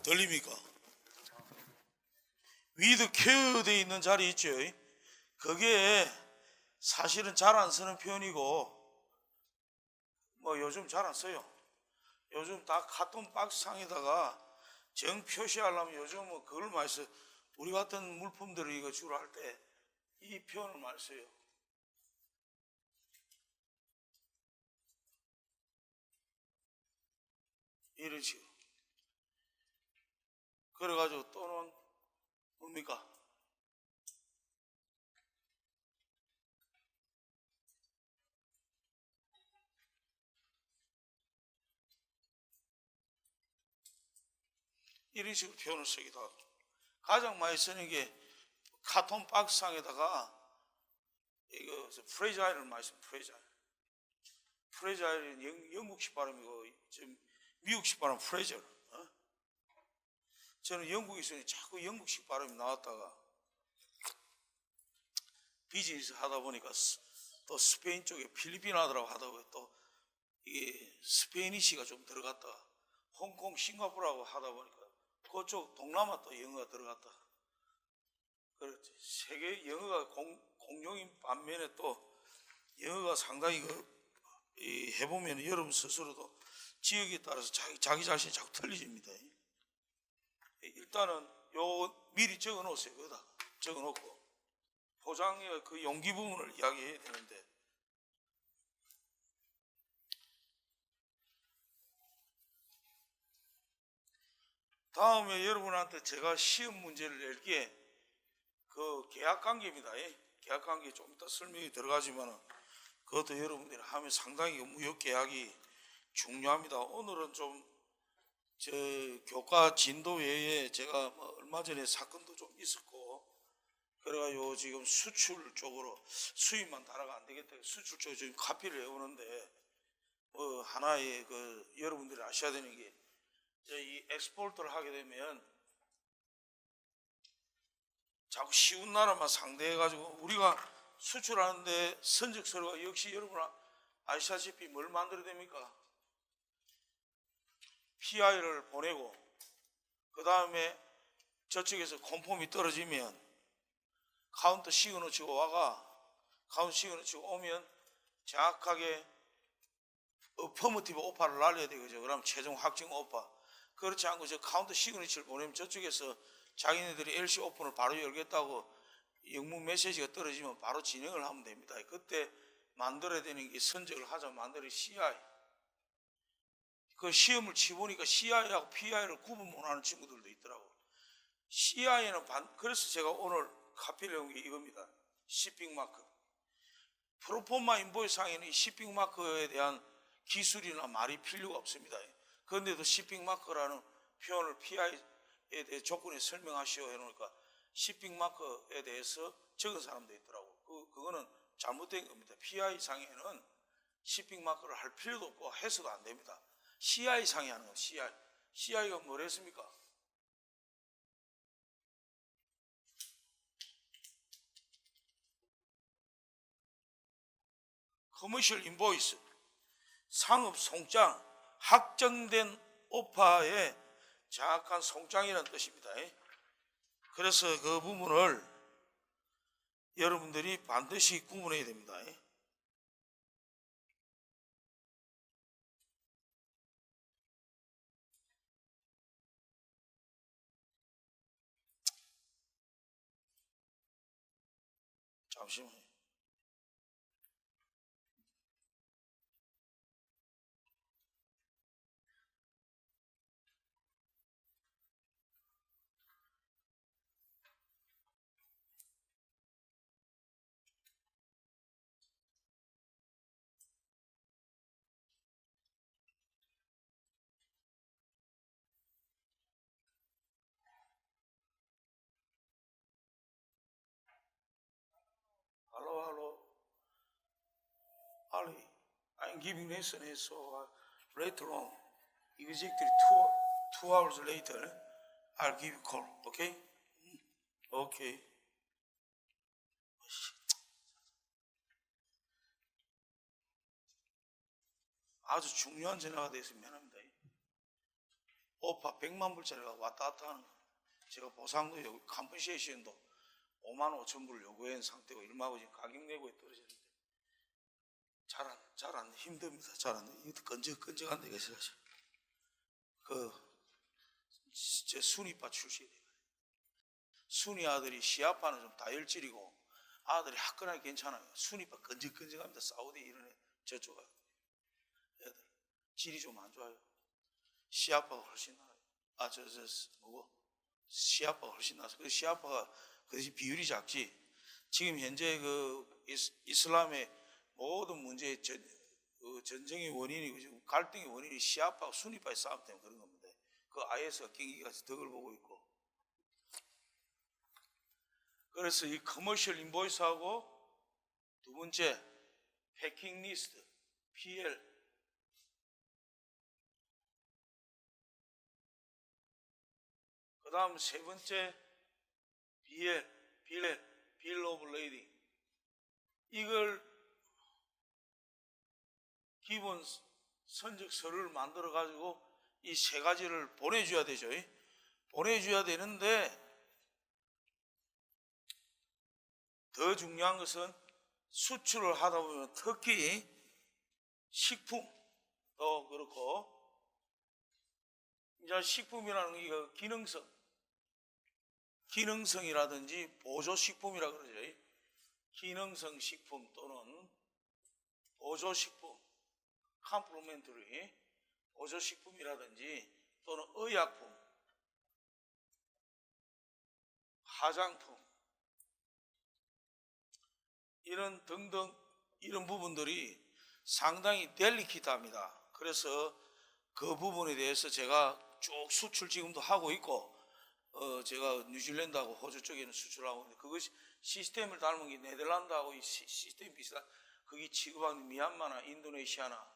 들립니까? 위드 케어되어 있는 자리 있죠. 그게 사실은 잘 안 쓰는 표현이고 뭐 요즘 잘 안 써요. 요즘 다 카톤 박스상에다가 정 표시하려면 요즘은 그걸 많이 써요. 우리 같은 물품들을 이거 주로 할 때 이 표현을 많이 써요. 이런 식으로. 그래가지고 또는 뭡니까? 이런 식으로 표현을 쓰기도 하고. 가장 많이 쓰는 게 카톤 박스상에다가 이거 프레자일을 많이 씁니다. 프레자일은 영국식 발음이고 지금 미국식 발음 프레저. 저는 영국에 있으니 자꾸 영국식 발음이 나왔다가 비즈니스 하다 보니까 또 스페인 쪽에 필리핀하더라고 하다 보니 또 이게 스페니시가 좀 들어갔다가 홍콩 싱가포르하고 하다 보니까 그쪽 동남아 또 영어가 들어갔다. 그렇지. 세계 영어가 공용인 반면에 또 영어가 상당히 해보면 여러분 스스로도 지역에 따라서 자기 자신이 자꾸 틀려집니다. 일단은 요 미리 적어 놓으세요. 거기다 적어 놓고 포장의 그 용기 부분을 이야기해야 되는데 다음에 여러분한테 제가 시험 문제를 낼게 그 계약관계입니다. 계약관계 좀 이따 설명이 들어가지만은 그것도 여러분들이 하면 상당히 무역계약이 중요합니다. 오늘은 좀 저 교과 진도 외에 제가 뭐 얼마 전에 사건도 좀 있었고 그래가지고 지금 수출 쪽으로 수입만 달아가 안 되겠다. 수출 쪽에 지금 카피를 해오는데 뭐 하나의 그 여러분들이 아셔야 되는 게 이 엑스포트를 하게 되면 자꾸 쉬운 나라만 상대해가지고 우리가 수출하는데 선적서류가 역시 여러분 아시다시피 뭘 만들어야 됩니까? PI를 보내고 그 다음에 저쪽에서 컨폼이 떨어지면 카운터 시그너치고 카운터 시그너치고 오면 정확하게 어퍼머티브 오파를 날려야 되겠죠. 그럼 최종 확정 오파. 그렇지 않고 저 카운터 시그너치를 보내면 저쪽에서 자기네들이 LC 오픈을 바로 열겠다고 영문 메시지가 떨어지면 바로 진행을 하면 됩니다. 그때 만들어야 되는 게 선적을 하자 만들어야 CI. 그 시험을 치보니까 CI하고 PI를 구분 못하는 친구들도 있더라고. CI는 그래서 제가 오늘 카피를 한 게 이겁니다. shipping 마크. 프로포마 인보이스 상에는 이 shipping 마크에 대한 기술이나 말이 필요가 없습니다. 그런데도 shipping 마크라는 표현을 PI에 대해 조건에 설명하시오 해놓으니까 shipping 마크에 대해서 적은 사람도 있더라고. 그거는 잘못된 겁니다. PI 상에는 shipping 마크를 할 필요도 없고 해서도 안 됩니다. CI 상에 하는 건 CI. CI가 뭘 했습니까? 커머셜 인보이스, 상업 송장, 확정된 오파의 정확한 송장이라는 뜻입니다. 그래서 그 부분을 여러분들이 반드시 구분해야 됩니다. 잠시만요. Hello. Ali, I'm giving lesson, so later on, exactly two hours later, I'll give you call. Okay? Okay. 아주 중요한 전화가 돼서 미안합니다. 오파 100만 불짜리가 왔다 갔다 하는 거. 제가 보상도 컴pen세이션도 5만 5천 불을 요구한 상태고 일마고 지금 가격 내고에 떨어지는데 잘 안 힘듭니다. 잘 안 돼. 이것도 끈적끈적한데 이게 사실 제 순이파 출신이에요. 순이 아들이 시아파는 좀 다혈질이고 아들이 화끈하게 괜찮아요. 순이파 끈적끈적합니다. 사우디 이런 애 저쪽 애들 질이 좀 안 좋아요. 시아파가 훨씬 나아요. 시아파가 훨씬 나서 그 시아파가 그 대신 비율이 작지. 지금 현재 그 이슬람의 모든 문제의 전쟁의 원인이 갈등의 원인이 시아파와 순위파의 싸움 때문에 그런 겁니다. 그 IS가 경기까지 덕을 보고 있고. 그래서 이 커머셜 인보이스하고 두 번째 패킹 리스트 PL 그 다음 세 번째 빌 오브 레이딩 이걸 기본 선적 서류를 만들어 가지고 이 세 가지를 보내줘야 되죠. 보내줘야 되는데 더 중요한 것은 수출을 하다 보면 특히 식품도 그렇고 이제 식품이라는 게 기능성이라든지 보조식품이라 그러죠. 기능성 식품 또는 보조식품, 컴플리멘터리 보조식품이라든지 또는 의약품, 화장품 이런 등등 이런 부분들이 상당히 델리키트합니다. 그래서 그 부분에 대해서 제가 쭉 수출 지금도 하고 있고 제가 뉴질랜드하고 호주 쪽에는 수출하고 있는데 그것이 시스템을 닮은 게 네덜란드하고 이 시스템이 비슷한 거기 취급하는 미얀마나 인도네시아나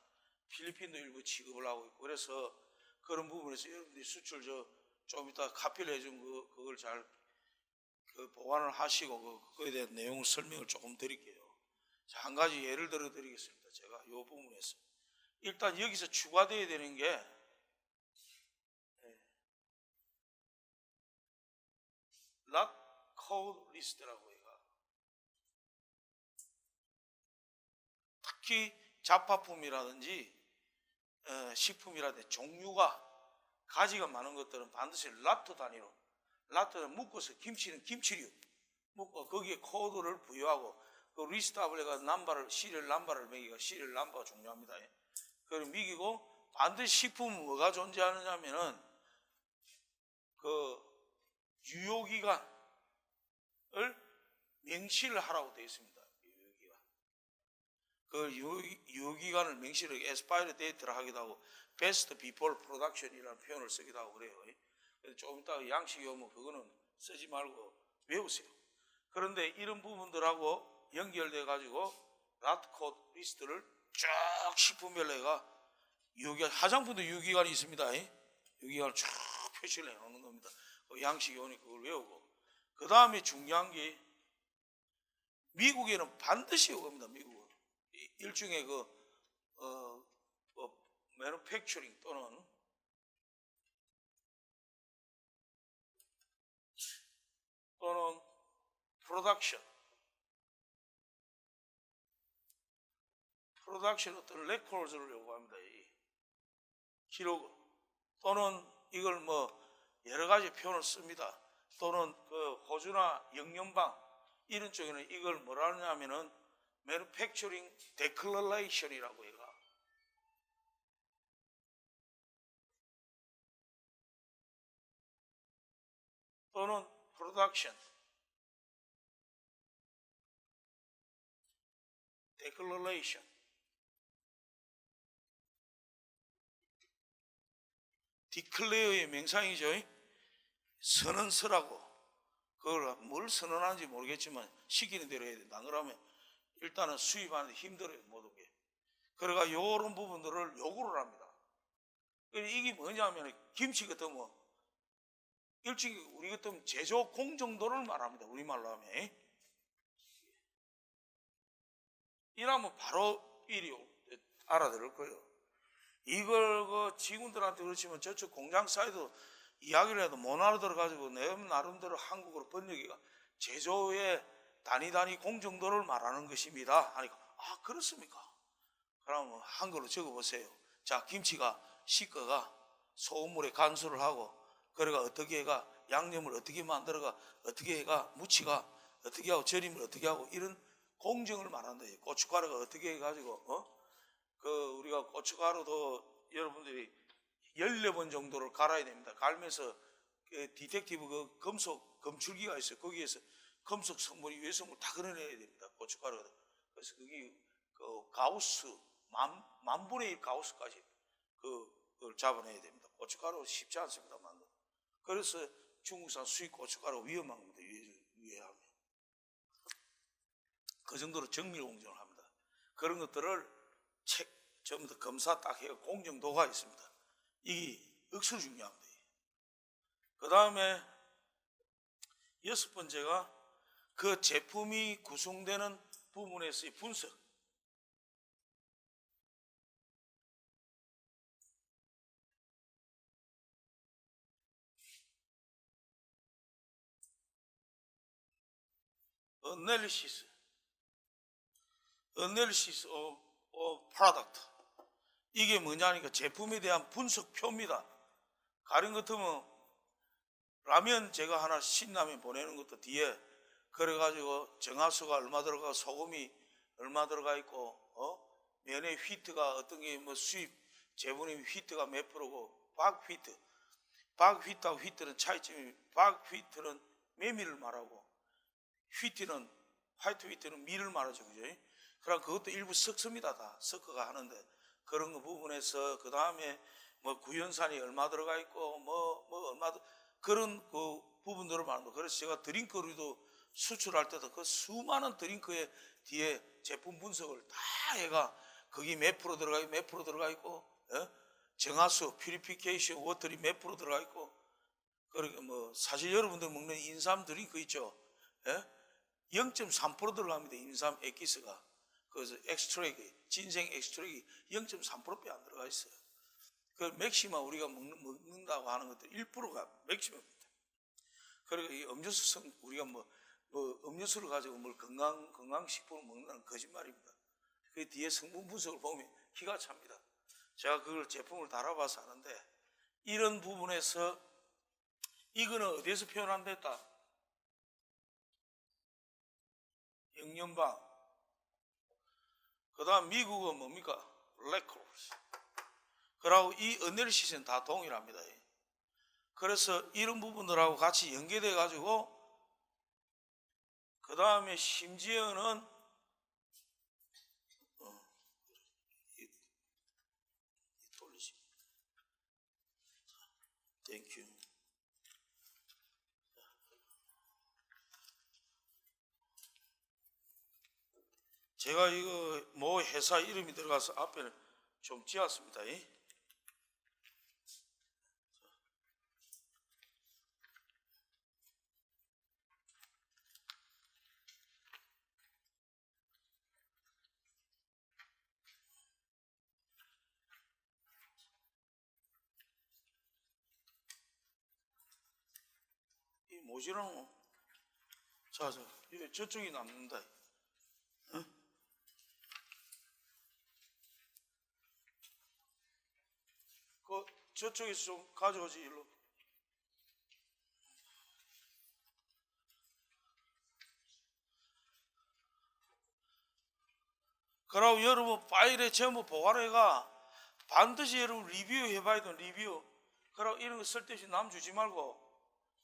필리핀도 일부 취급을 하고 있고 그래서 그런 부분에서 여러분들이 수출 좀 이따 카피를 해준 그걸 잘 보관을 하시고 그거에 대한 내용을 설명을 조금 드릴게요. 자, 한 가지 예를 들어 드리겠습니다. 제가 이 부분에서 일단 여기서 추가되어야 되는 게 lot code list라고 해요. 특히 잡화품이라든지 식품이라든지 종류가 가지가 많은 것들은 반드시 라트 단위로 라트를 묶어서 김치는 김치류 묶어 거기에 코드를 부여하고 그 리스트업을 해가 시리얼 넘버를 매기가 시리얼 넘버가 중요합니다. 그걸 매기고 반드시 식품은 뭐가 존재하느냐면은 그 유효기간을 명시를 하라고 되어 있습니다. 유효기간. 그 유효기간을 명시를 expired date라 하기도 하고 best before production이라는 표현을 쓰기도 하고 그래요. 그래서 조금 이따 양식이 오면 그거는 쓰지 말고 외우세요. 그런데 이런 부분들하고 연결돼 가지고 lat코드 리스트를 쫙 식품별로 해가 유효기간, 화장품도 유효기간이 있습니다. 유효기간을 쫙 표시를 해놓는 겁니다. 그 양식이 오니 그걸 외우고 그 다음에 중요한 게 미국에는 반드시 이겁니다. 미국은 일종의 매니팩처링 또는 프로덕션 어떤 레코드를 요구합니다. 이 기록 또는 이걸 여러 가지 표현을 씁니다. 또는 그 호주나 영연방 이런 쪽에는 이걸 뭐라 하냐면은 Manufacturing Declaration이라고 해가 또는 Production Declaration Declare의 명상이죠. 선언서라고 그걸 뭘 선언하는지 모르겠지만 시키는 대로 해야 된다. 안 그러면 일단은 수입하는데 힘들어요. 모든 게. 그러니까 이런 부분들을 요구를 합니다. 이게 뭐냐면 김치 같은 일찍 우리 같은 제조 공정도를 말합니다. 우리말로 하면. 이러면 바로 일이 알아들을 거예요. 이걸 그 직원들한테 그렇지만 저쪽 공장 사이도 이야기를 해도 못 알아들어가지고 내 나름대로 한국어로 번역기가 제조의 단위 공정도를 말하는 것입니다 하니까 아 그렇습니까? 그러면 한글로 적어보세요. 자, 김치가 씻어가 소금물에 간수를 하고 그래가 어떻게 해가 양념을 어떻게 만들어가 어떻게 해가 무치가 어떻게 하고 절임을 어떻게 하고 이런 공정을 말한다. 고춧가루가 어떻게 해가지고 그 우리가 고춧가루도 여러분들이 14번 정도를 갈아야 됩니다. 갈면서 그 디텍티브 그 금속 검출기가 있어요. 거기에서 금속 성분이 외성물 다 걸어내야 됩니다. 고춧가루가. 그래서 그게 그 가우스 만분의 1 가우스까지 그걸 잡아내야 됩니다. 고춧가루 쉽지 않습니다. 만든. 그래서 중국산 수입 고춧가루 위험한 겁니다. 위해하면 그 정도로 정밀 공정을 합니다. 그런 것들을 전부 다 검사 딱 해서 공정도가 있습니다. 이게 억수로 중요합니다. 그 다음에 6번째가 그 제품이 구성되는 부분에서의 분석. Analysis of product. 이게 뭐냐니까 제품에 대한 분석표입니다. 가령 같으면 라면 제가 하나 신라면 보내는 것도 뒤에 그래가지고 정화수가 얼마 들어가 소금이 얼마 들어가 있고 면의 휘트가 어떤 게 뭐 수입 제분의 휘트가 몇 프로고 박휘트하고 휘트는 차이점이 박휘트는 메밀을 말하고 휘트는 화이트 휘트는 밀을 말하죠. 그죠? 그럼 그것도 일부 섞습니다. 다 섞어가 하는데 그런 거 부분에서 그 다음에 뭐 구연산이 얼마 들어가 있고 뭐 얼마 그런 그 부분들을 말합니다. 그래서 제가 드링크류도 수출할 때도 그 수많은 드링크의 뒤에 제품 분석을 다 해가 거기 몇 프로 들어가 있고 몇 프로 들어가 있고 정화수 퓨리피케이션 워터이 몇 프로 들어가 있고 그러니까 뭐 사실 여러분들 먹는 인삼 드링크 있죠. 0.3% 들어갑니다. 인삼 액기스가. 그래서 엑스트랙이 진생 엑스트랙이 0.3%밖에 안 들어가 있어요. 그 맥시마 우리가 먹는다고 하는 것들 1%가 맥시마입니다. 그리고 이 음료수성 우리가 뭐 음료수를 가지고 뭘 건강식품을 먹는다는 거짓말입니다. 그 뒤에 성분 분석을 보면 기가 찹니다. 제가 그걸 제품을 달아봐서 아는데 이런 부분에서 이거는 어디에서 표현한댔다? 영연방. 그 다음 미국은 뭡니까? 레코스. 그러고 이 어널리시스는 다 동일합니다. 그래서 이런 부분들하고 같이 연계돼 가지고 그 다음에 심지어는 땡큐. 제가 이거 뭐 회사 이름이 들어가서 앞에는 좀 지었습니다. 이 뭐지랑 자, 저쪽이 남는다. 그 저쪽에서 좀 가져오지 일로. 그러고 여러분 파일에 전부 보관해가 반드시 여러분 리뷰해봐야 돼. 리뷰. 그러고 이런 거 쓸데없이 남 주지 말고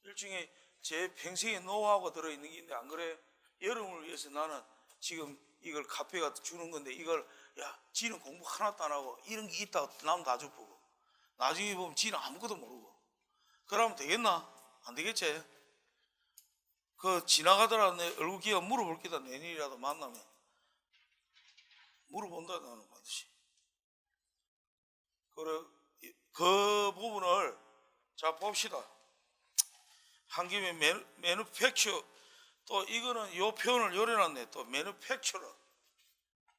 일종의 제 평생의 노하우가 들어있는 게 있는데 안 그래? 여러분을 위해서 나는 지금 이걸 카페가 주는 건데 이걸 야 지는 공부 하나도 안 하고 이런 게 있다고 남 다 줍고 나중에 보면 지는 아무것도 모르고 그러면 되겠나? 안 되겠지? 그 지나가더라 내 얼굴 기가 물어볼 게다 내일이라도 만나면 물어본다 나는 반드시. 그래 그 부분을 자 봅시다. 한 김에 매뉴팩처 또 이거는 요 표현을 요려놨네. 또 매뉴팩처러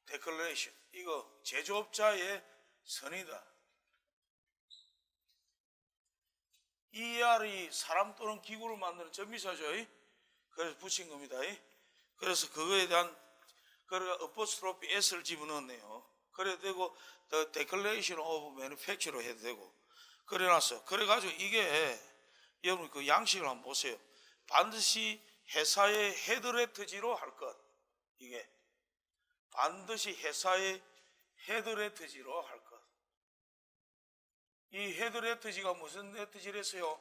데클레이션 이거 제조업자의 선이다. ER이 사람 또는 기구를 만드는 전미사죠. 그래서 붙인 겁니다. 그래서 그거에 대한 그러니까 어포스트로피 S를 집어넣었네요. 그래도 되고 The Declaration of Manufacture로 해도 되고 그래놨어. 그래가지고 이게 여러분 그 양식을 한번 보세요. 반드시 회사의 헤드레터지로 할 것. 이게 반드시 회사의 헤드레터지로 할 것. 이 헤드레터지가 무슨 레터지랬어요?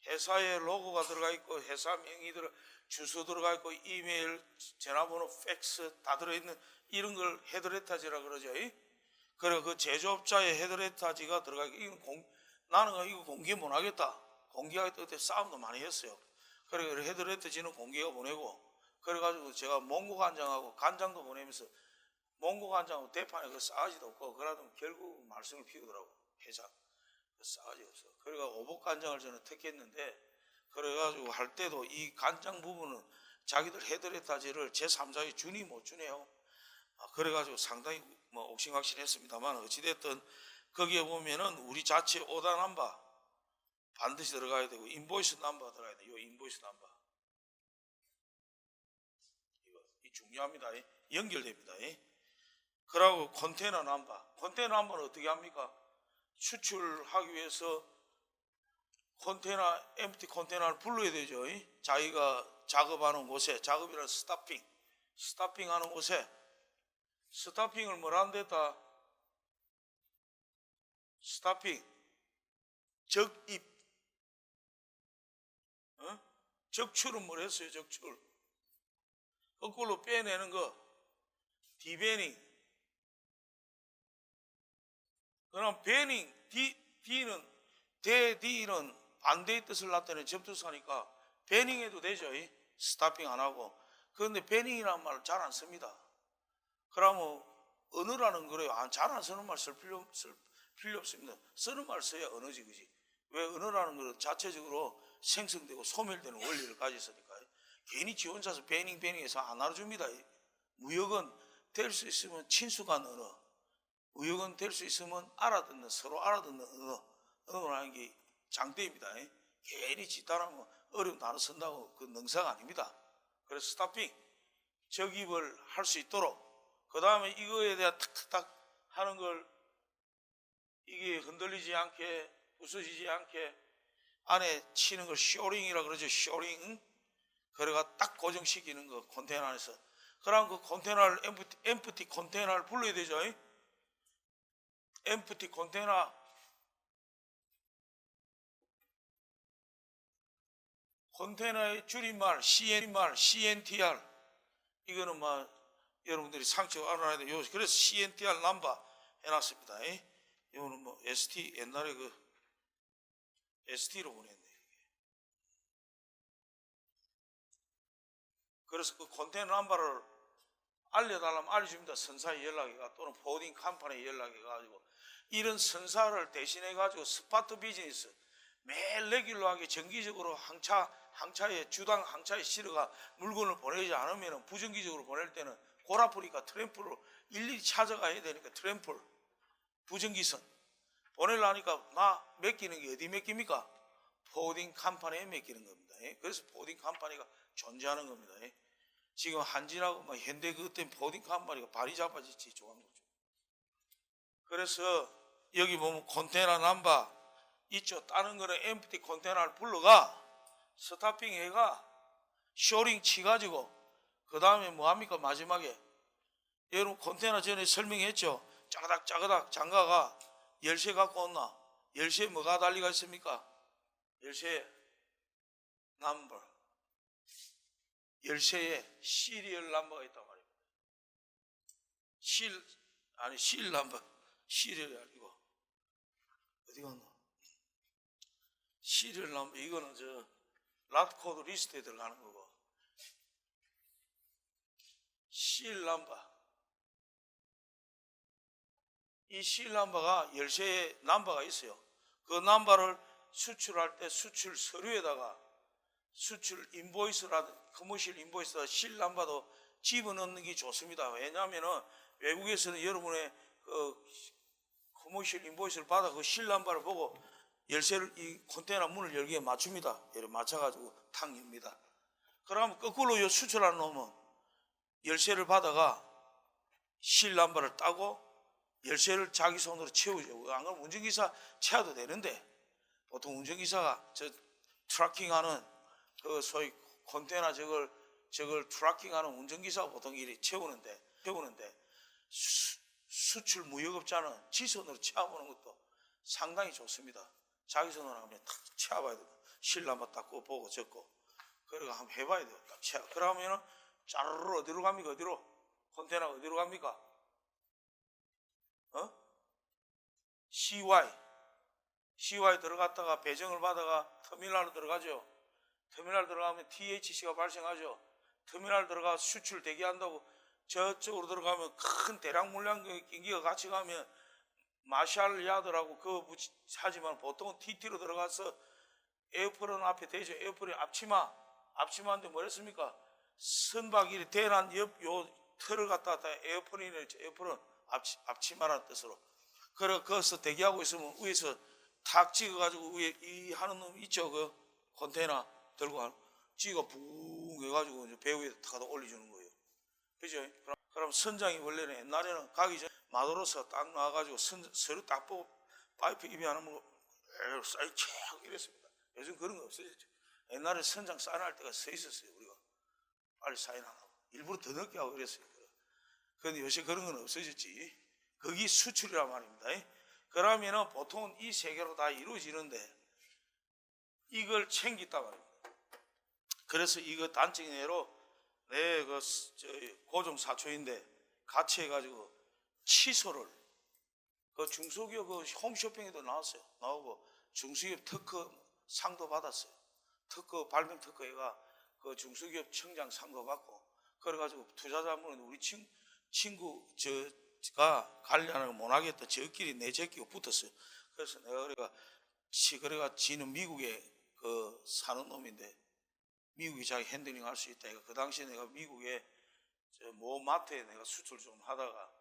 회사의 로고가 들어가 있고 회사 명의 주소 들어가 있고 이메일, 전화번호, 팩스 다 들어있는 이런 걸 헤드레터지라 그러죠. 그래 그 제조업자의 헤드레터지가 들어가 있고 나는 이거 공개 못 하겠다. 공개하겠다 그때 싸움도 많이 했어요. 그래 헤드레터지는 공개가 보내고 그래가지고 제가 몽고 간장하고 간장도 보내면서 몽고 간장하고 대판에 그 싸가지도 없고 그러다 결국 말썽을 피우더라고 회사. 싸가지 없어. 그래가 오복 간장을 저는 택했는데 그래가지고 할 때도 이 간장 부분은 자기들 헤드레터지를 제3자의 준이 못 주네요. 그래가지고 상당히 뭐 옥신각신했습니다만 어찌됐든 거기에 보면은 우리 자체 오다 넘버 반드시 들어가야 되고 인보이스 넘버 들어가야 돼요. 이 인보이스 넘버 이 중요합니다. 연결됩니다. 그러고 컨테이너 넘버는 어떻게 합니까? 수출하기 위해서 컨테이너 엠프티 컨테이너를 불러야 되죠. 자기가 작업하는 곳에 작업이란 스타핑 하는 곳에 스타핑을 뭐라 한댔다? 스타핑 적입 적출은 뭘 했어요? 적출 거꾸로 빼내는 거 디베닝. 그럼 베닝 D는 대D는 반대의 뜻을 나타내는 접두사니까 베닝해도 되죠. 스타핑 안 하고. 그런데 베닝이라는 말을 잘 안 씁니다. 그러면 언어라는 거래요. 잘 안 쓰는 말 쓸 필요 없습니다. 쓰는 말 써야 언어지, 그지? 왜 언어라는 거 자체적으로 생성되고 소멸되는 원리를 가지고 있으니까. 괜히 지 혼자서 베닝해서 안 알아줍니다. 무역은 될 수 있으면 친숙한 언어, 무역은 될 수 있으면 알아듣는, 서로 알아듣는 언어라는 게 장대입니다. 괜히 집단하면 어려운 단어 쓴다고 그 능사가 아닙니다. 그래서 스타핑, 적입을 할 수 있도록 그 다음에 이거에 대한 탁탁탁 하는 걸 이게 흔들리지 않게 부서지지 않게 안에 치는 걸 쇼링이라 그러죠. 쇼링. 그래가 딱 고정시키는 거 컨테이너 안에서. 그럼 그 컨테이너를 엠프티 컨테이너를 불러야 되죠. 엠프티 컨테이너 컨테이너의 줄임말 CNTR 이거는 뭐 여러분들이 상처 알아야 돼요. 그래서 CNTR 넘버 해놨습니다. 이거는 뭐 ST 옛날에 그 ST로 보냈네. 그래서 그 컨테이너 넘버를 알려달라면 알려줍니다. 선사에 연락해가 또는 포딩 컴퍼니에 연락해가지고 이런 선사를 대신해 가지고 스파트 비즈니스 매일 레귤러하게 정기적으로 항차에 주당 항차에 실어가 물건을 보내지 않으면 부정기적으로 보낼 때는 골아프리카 트램플로 일일이 찾아가야 되니까 트램플 부정기선 보내려니까 나 맡기는 게 어디 맡깁니까? 포딩 컴퍼니에 맡기는 겁니다. 그래서 포딩 컴퍼니가 존재하는 겁니다. 지금 한진하고 뭐 현대 그때 포딩 컴퍼니가 발이 잡아지지 좋아하는 거죠. 그래서 여기 보면 컨테이너 넘버 있죠. 다른 거는 엠프티 컨테이너를 불러가 스타핑 해가 쇼링 치가지고 그 다음에 뭐합니까? 마지막에 여러분 컨테이너 전에 설명했죠. 짜그닥 장가가 열쇠 갖고 온나 열쇠에 뭐가 달리가 있습니까? 열쇠에 넘버 열쇠에 시리얼 넘버가 있단 말입니다. 실 넘버 시리얼이 아니고 어디 갔나? 시리얼 넘버 이거는 저 랏코드 리스트에 들어가는 거고 실 넘버 이 실 넘버가 열쇠에 넘버가 있어요. 그 넘버를 수출할 때 수출 서류에다가 수출 인보이스라든 커머셜 인보이스다 실 넘버도 집어넣는 게 좋습니다. 왜냐하면 외국에서는 여러분의 그 커머셜 인보이스를 받아 그 실 넘버를 보고 열쇠를 이 컨테이너 문을 열기에 맞춥니다. 이렇게 맞춰가지고 탁 엽니다. 그러면 거꾸로 요 수출하는 놈은 열쇠를 받아가 실 남바를 따고 열쇠를 자기 손으로 채우죠. 안 그러면 운전기사 채워도 되는데 보통 운전기사가 저 트래킹하는 그 소위 컨테이너 저걸 트래킹하는 운전기사가 보통 이렇게 채우는데 수출 무역업자는 지 손으로 채워보는 것도 상당히 좋습니다. 자기 손으로 한번 탁 채워봐야 돼요. 실 한번 딱 보고 적고 그러고 한번 해봐야 돼요. 딱 채워. 그러면은 짜르르 어디로 갑니까? 어디로? 컨테이너 어디로 갑니까? CY 들어갔다가 배정을 받아가 터미널로 들어가죠. 터미널 들어가면 THC가 발생하죠. 터미널 들어가 수출 대기한다고 저쪽으로 들어가면 큰 대량 물량 경기가 같이 가면 마샬 야드라고 그거 하지만 보통은 TT로 들어가서 에어프론 앞에 대죠. 에어프론 앞치마인데 뭐랬습니까? 선박이 대란 옆요 틀을 갖다 에어프론을 에어프론 앞치마라는 뜻으로. 그래 거기서 대기하고 있으면 위에서 탁 찍어가지고 위에 이 하는 놈 있죠. 그 컨테이너 들고 찍어 붕 해가지고 이제 배 위에 탁 올려주는 거예요. 그죠? 그럼 선장이 원래는 옛날에는 가기 전 마도로서 딱 나와가지고 서류 딱 보고 파이프 입에 하는 거 사인 촥 이랬습니다. 요즘 그런 거 없어졌죠. 옛날에 선장 사인할 때가 서 있었어요. 우리가 빨리 사인하라고 일부러 더 늦게 하고 그랬어요. 그런데 요새 그런 건 없어졌지. 거기 수출이란 말입니다. 그러면은 보통은 이 세 개로 다 이루어지는데 이걸 챙겼단 말입니다. 그래서 이거 단적인 예로 내 그 고종 사초인데 같이 해가지고 취소를 그 중소기업 그 홈쇼핑에도 나오고 중소기업 특허 상도 받았어요. 특허 발명 특허회가 그 중소기업 청장 상도 받고 그래가지고 투자자분은 우리 친구 가 관리하는 걸 못 하겠다. 저끼리 내제끼고 붙었어요. 그래서 내가 그래가 지는 미국에 그 사는 놈인데 미국이 자기 핸들링 할 수 있다. 그 당시에 내가 미국에 모 마트에 내가 수출 좀 하다가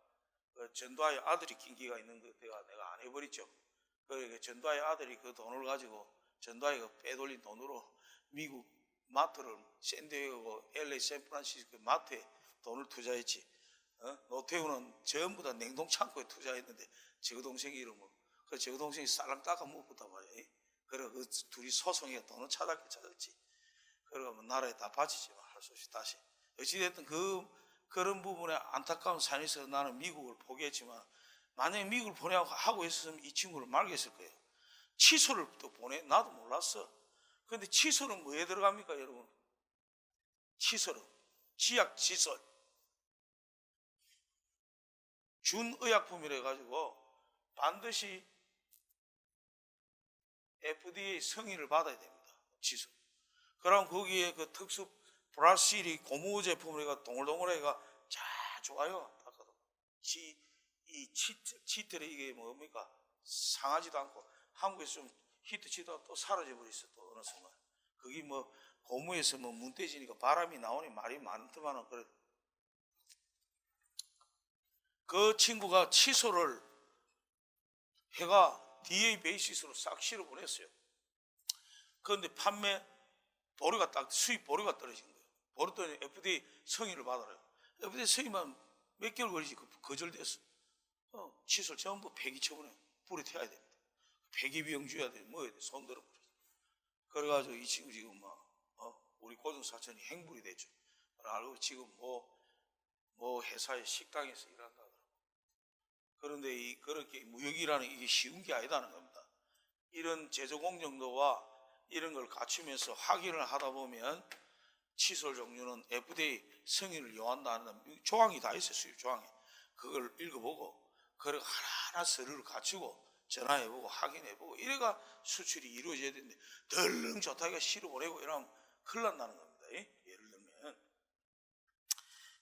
그 전두환의 아들이 낀기가 있는 거 내가 안 해버렸죠. 그 전두환의 아들이 그 돈을 가지고 전두환이가 빼돌린 돈으로 미국 마트를 샌디에고 LA 샌프란시스코 마트에 돈을 투자했지. 노태우는 전부 다 냉동 창고에 투자했는데 저 동생 이름으로 그 저 동생이 쌀랑 닦아 먹었단 말이야. 그래 그 둘이 소송해 돈은 찾았지. 그러고 나라에 다 바치지만 할 수 없이 다시 어찌됐든 그런 부분에 안타까운 산이 있어서 나는 미국을 포기했지만 만약에 미국을 보내고 하고 있었으면 이 친구를 말겠을 거예요. 취소를 또 보내 나도 몰랐어. 그런데 취소는 뭐에 들어갑니까 여러분? 취소는 치약 시설 준의약품이라 가지고 반드시 FDA 승인을 받아야 됩니다. 취소. 그럼 거기에 그 특수 브라실이 고무 제품을 해가 동글동글해가 자 좋아요. 이 치틀이 이게 뭡니까? 상하지도 않고 한국에서 좀 히트치다가 또 사라져 버렸어. 또 어느 순간. 그게 뭐 고무에서 뭐 문대지니까 바람이 나오니 말이 많더만은 그래. 그 친구가 취소를 해가 DA 베이시스로 싹 실어보냈어요. 그런데 판매 보류가 딱 수입 보류가 떨어진 거예요. 보류더니 FDA 승인을 받아요. FDA 승인만 몇 개월 걸리지 거절됐어. 취소를 전부 폐기 처분해 불에 태워야 됩니다. 폐기 비용 줘야 돼. 뭐 해야 돼. 손 들어버려. 그래가지고 이 친구 지금 우리 고등 사촌이 행불이 됐죠. 알고 지금 뭐 회사의 식당에서 일한다. 그런데 그렇게 무역이라는 이게 쉬운 게 아니다는 겁니다. 이런 제조공정도와 이런 걸 갖추면서 확인을 하다 보면 칫솔 종류는 FDA 승인을 요한다는 조항이 다 있어요. 수입 조항에. 그걸 읽어보고 그걸 하나하나 서류를 갖추고 전화해보고 확인해보고 이래가 수출이 이루어져야 되는데 덜렁 좋다가 실어보내고 이러면 큰일 난다는 겁니다. 예를 들면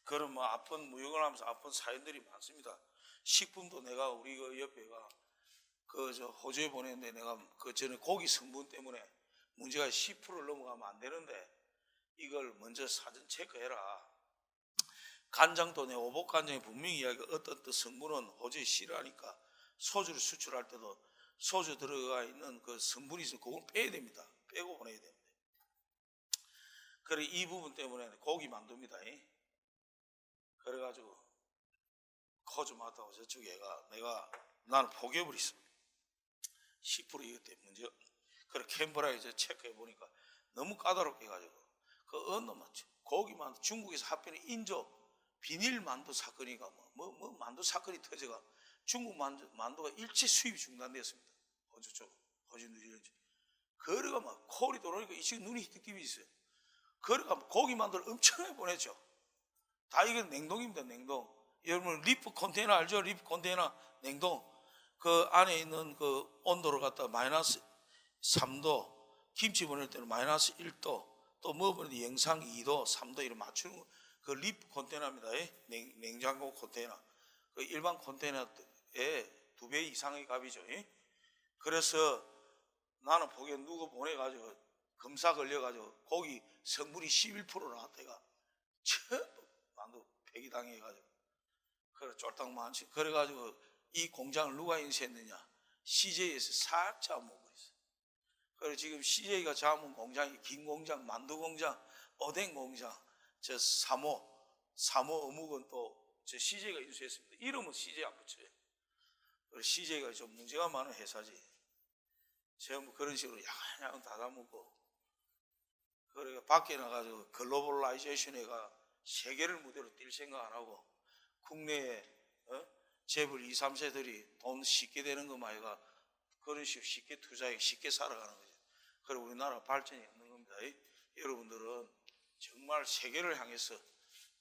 그런 뭐 아픈 무역을 하면서 아픈 사연들이 많습니다. 식품도 내가 우리 그 옆에가 호주에 보냈는데 내가 그 전에 고기 성분 때문에 문제가 10%를 넘어가면 안 되는데 이걸 먼저 사전 체크해라. 간장도 내 오복 간장에 분명히 이야기가 어떤 성분은 호주에 싫어하니까 소주를 수출할 때도 소주 들어가 있는 그 성분이 있어. 그걸 빼야 됩니다. 빼고 보내야 됩니다. 그래 이 부분 때문에 고기 만듭니다. 그래가지고 거주마다고 저쪽에 나는 포기해버렸어. 10% 이것 때문에 문제. 그래 캔버라에 체크해 보니까 너무 까다롭게 해가지고 그 어느 만두 고기 만두 중국에서 하필 인조 비닐 만두 사건이가 뭐 만두 사건이 터져가 중국 만두가 일체 수입이 중단되었습니다. 호주 쪽 호주 뉴질랜드. 그래가 막 콜이 들어오니까 이 친구 눈이 희뜩 있어요. 그래가 고기 만두를 엄청나게 보냈죠. 다 이건 냉동입니다. 냉동. 여러분 리프 컨테이너 알죠? 리프 컨테이너 냉동. 그 안에 있는 그 온도를 갖다 마이너스 3도, 김치 보낼 때는 마이너스 1도, 또 뭐 보낼 때 영상 2도, 3도 이렇게 맞추는 그 리프 컨테이너입니다. 냉장고 컨테이너. 그 일반 컨테이너의 2배 이상의 값이죠. 그래서 나는 보기엔 누구 보내가지고 검사 걸려가지고 고기 성분이 11% 나왔다가 전부 만두 폐기당해가지고 그래 쫄딱 많지. 그래가지고 이 공장을 누가 인수했느냐? CJ에서 살짝 먹어버렸어. 그래서 지금 CJ가 잡은 공장이 긴 공장, 만두 공장, 오뎅 공장, 저 사모 어묵은 또 저 CJ가 인수했습니다. 이름은 CJ 안 붙여요. 그래서 CJ가 좀 문제가 많은 회사지. 전부 그런 식으로 야간야간 닫아먹고 그러니까 밖에 나가서 글로벌라이제이션에가 세계를 무대로 뛸 생각 안 하고 국내에 재벌 2, 3세들이 돈 쉽게 되는 것만 해가 그런 식으로 쉽게 투자해 쉽게 살아가는 거죠. 그리고 우리나라 발전이 없는 겁니다. 여러분들은 정말 세계를 향해서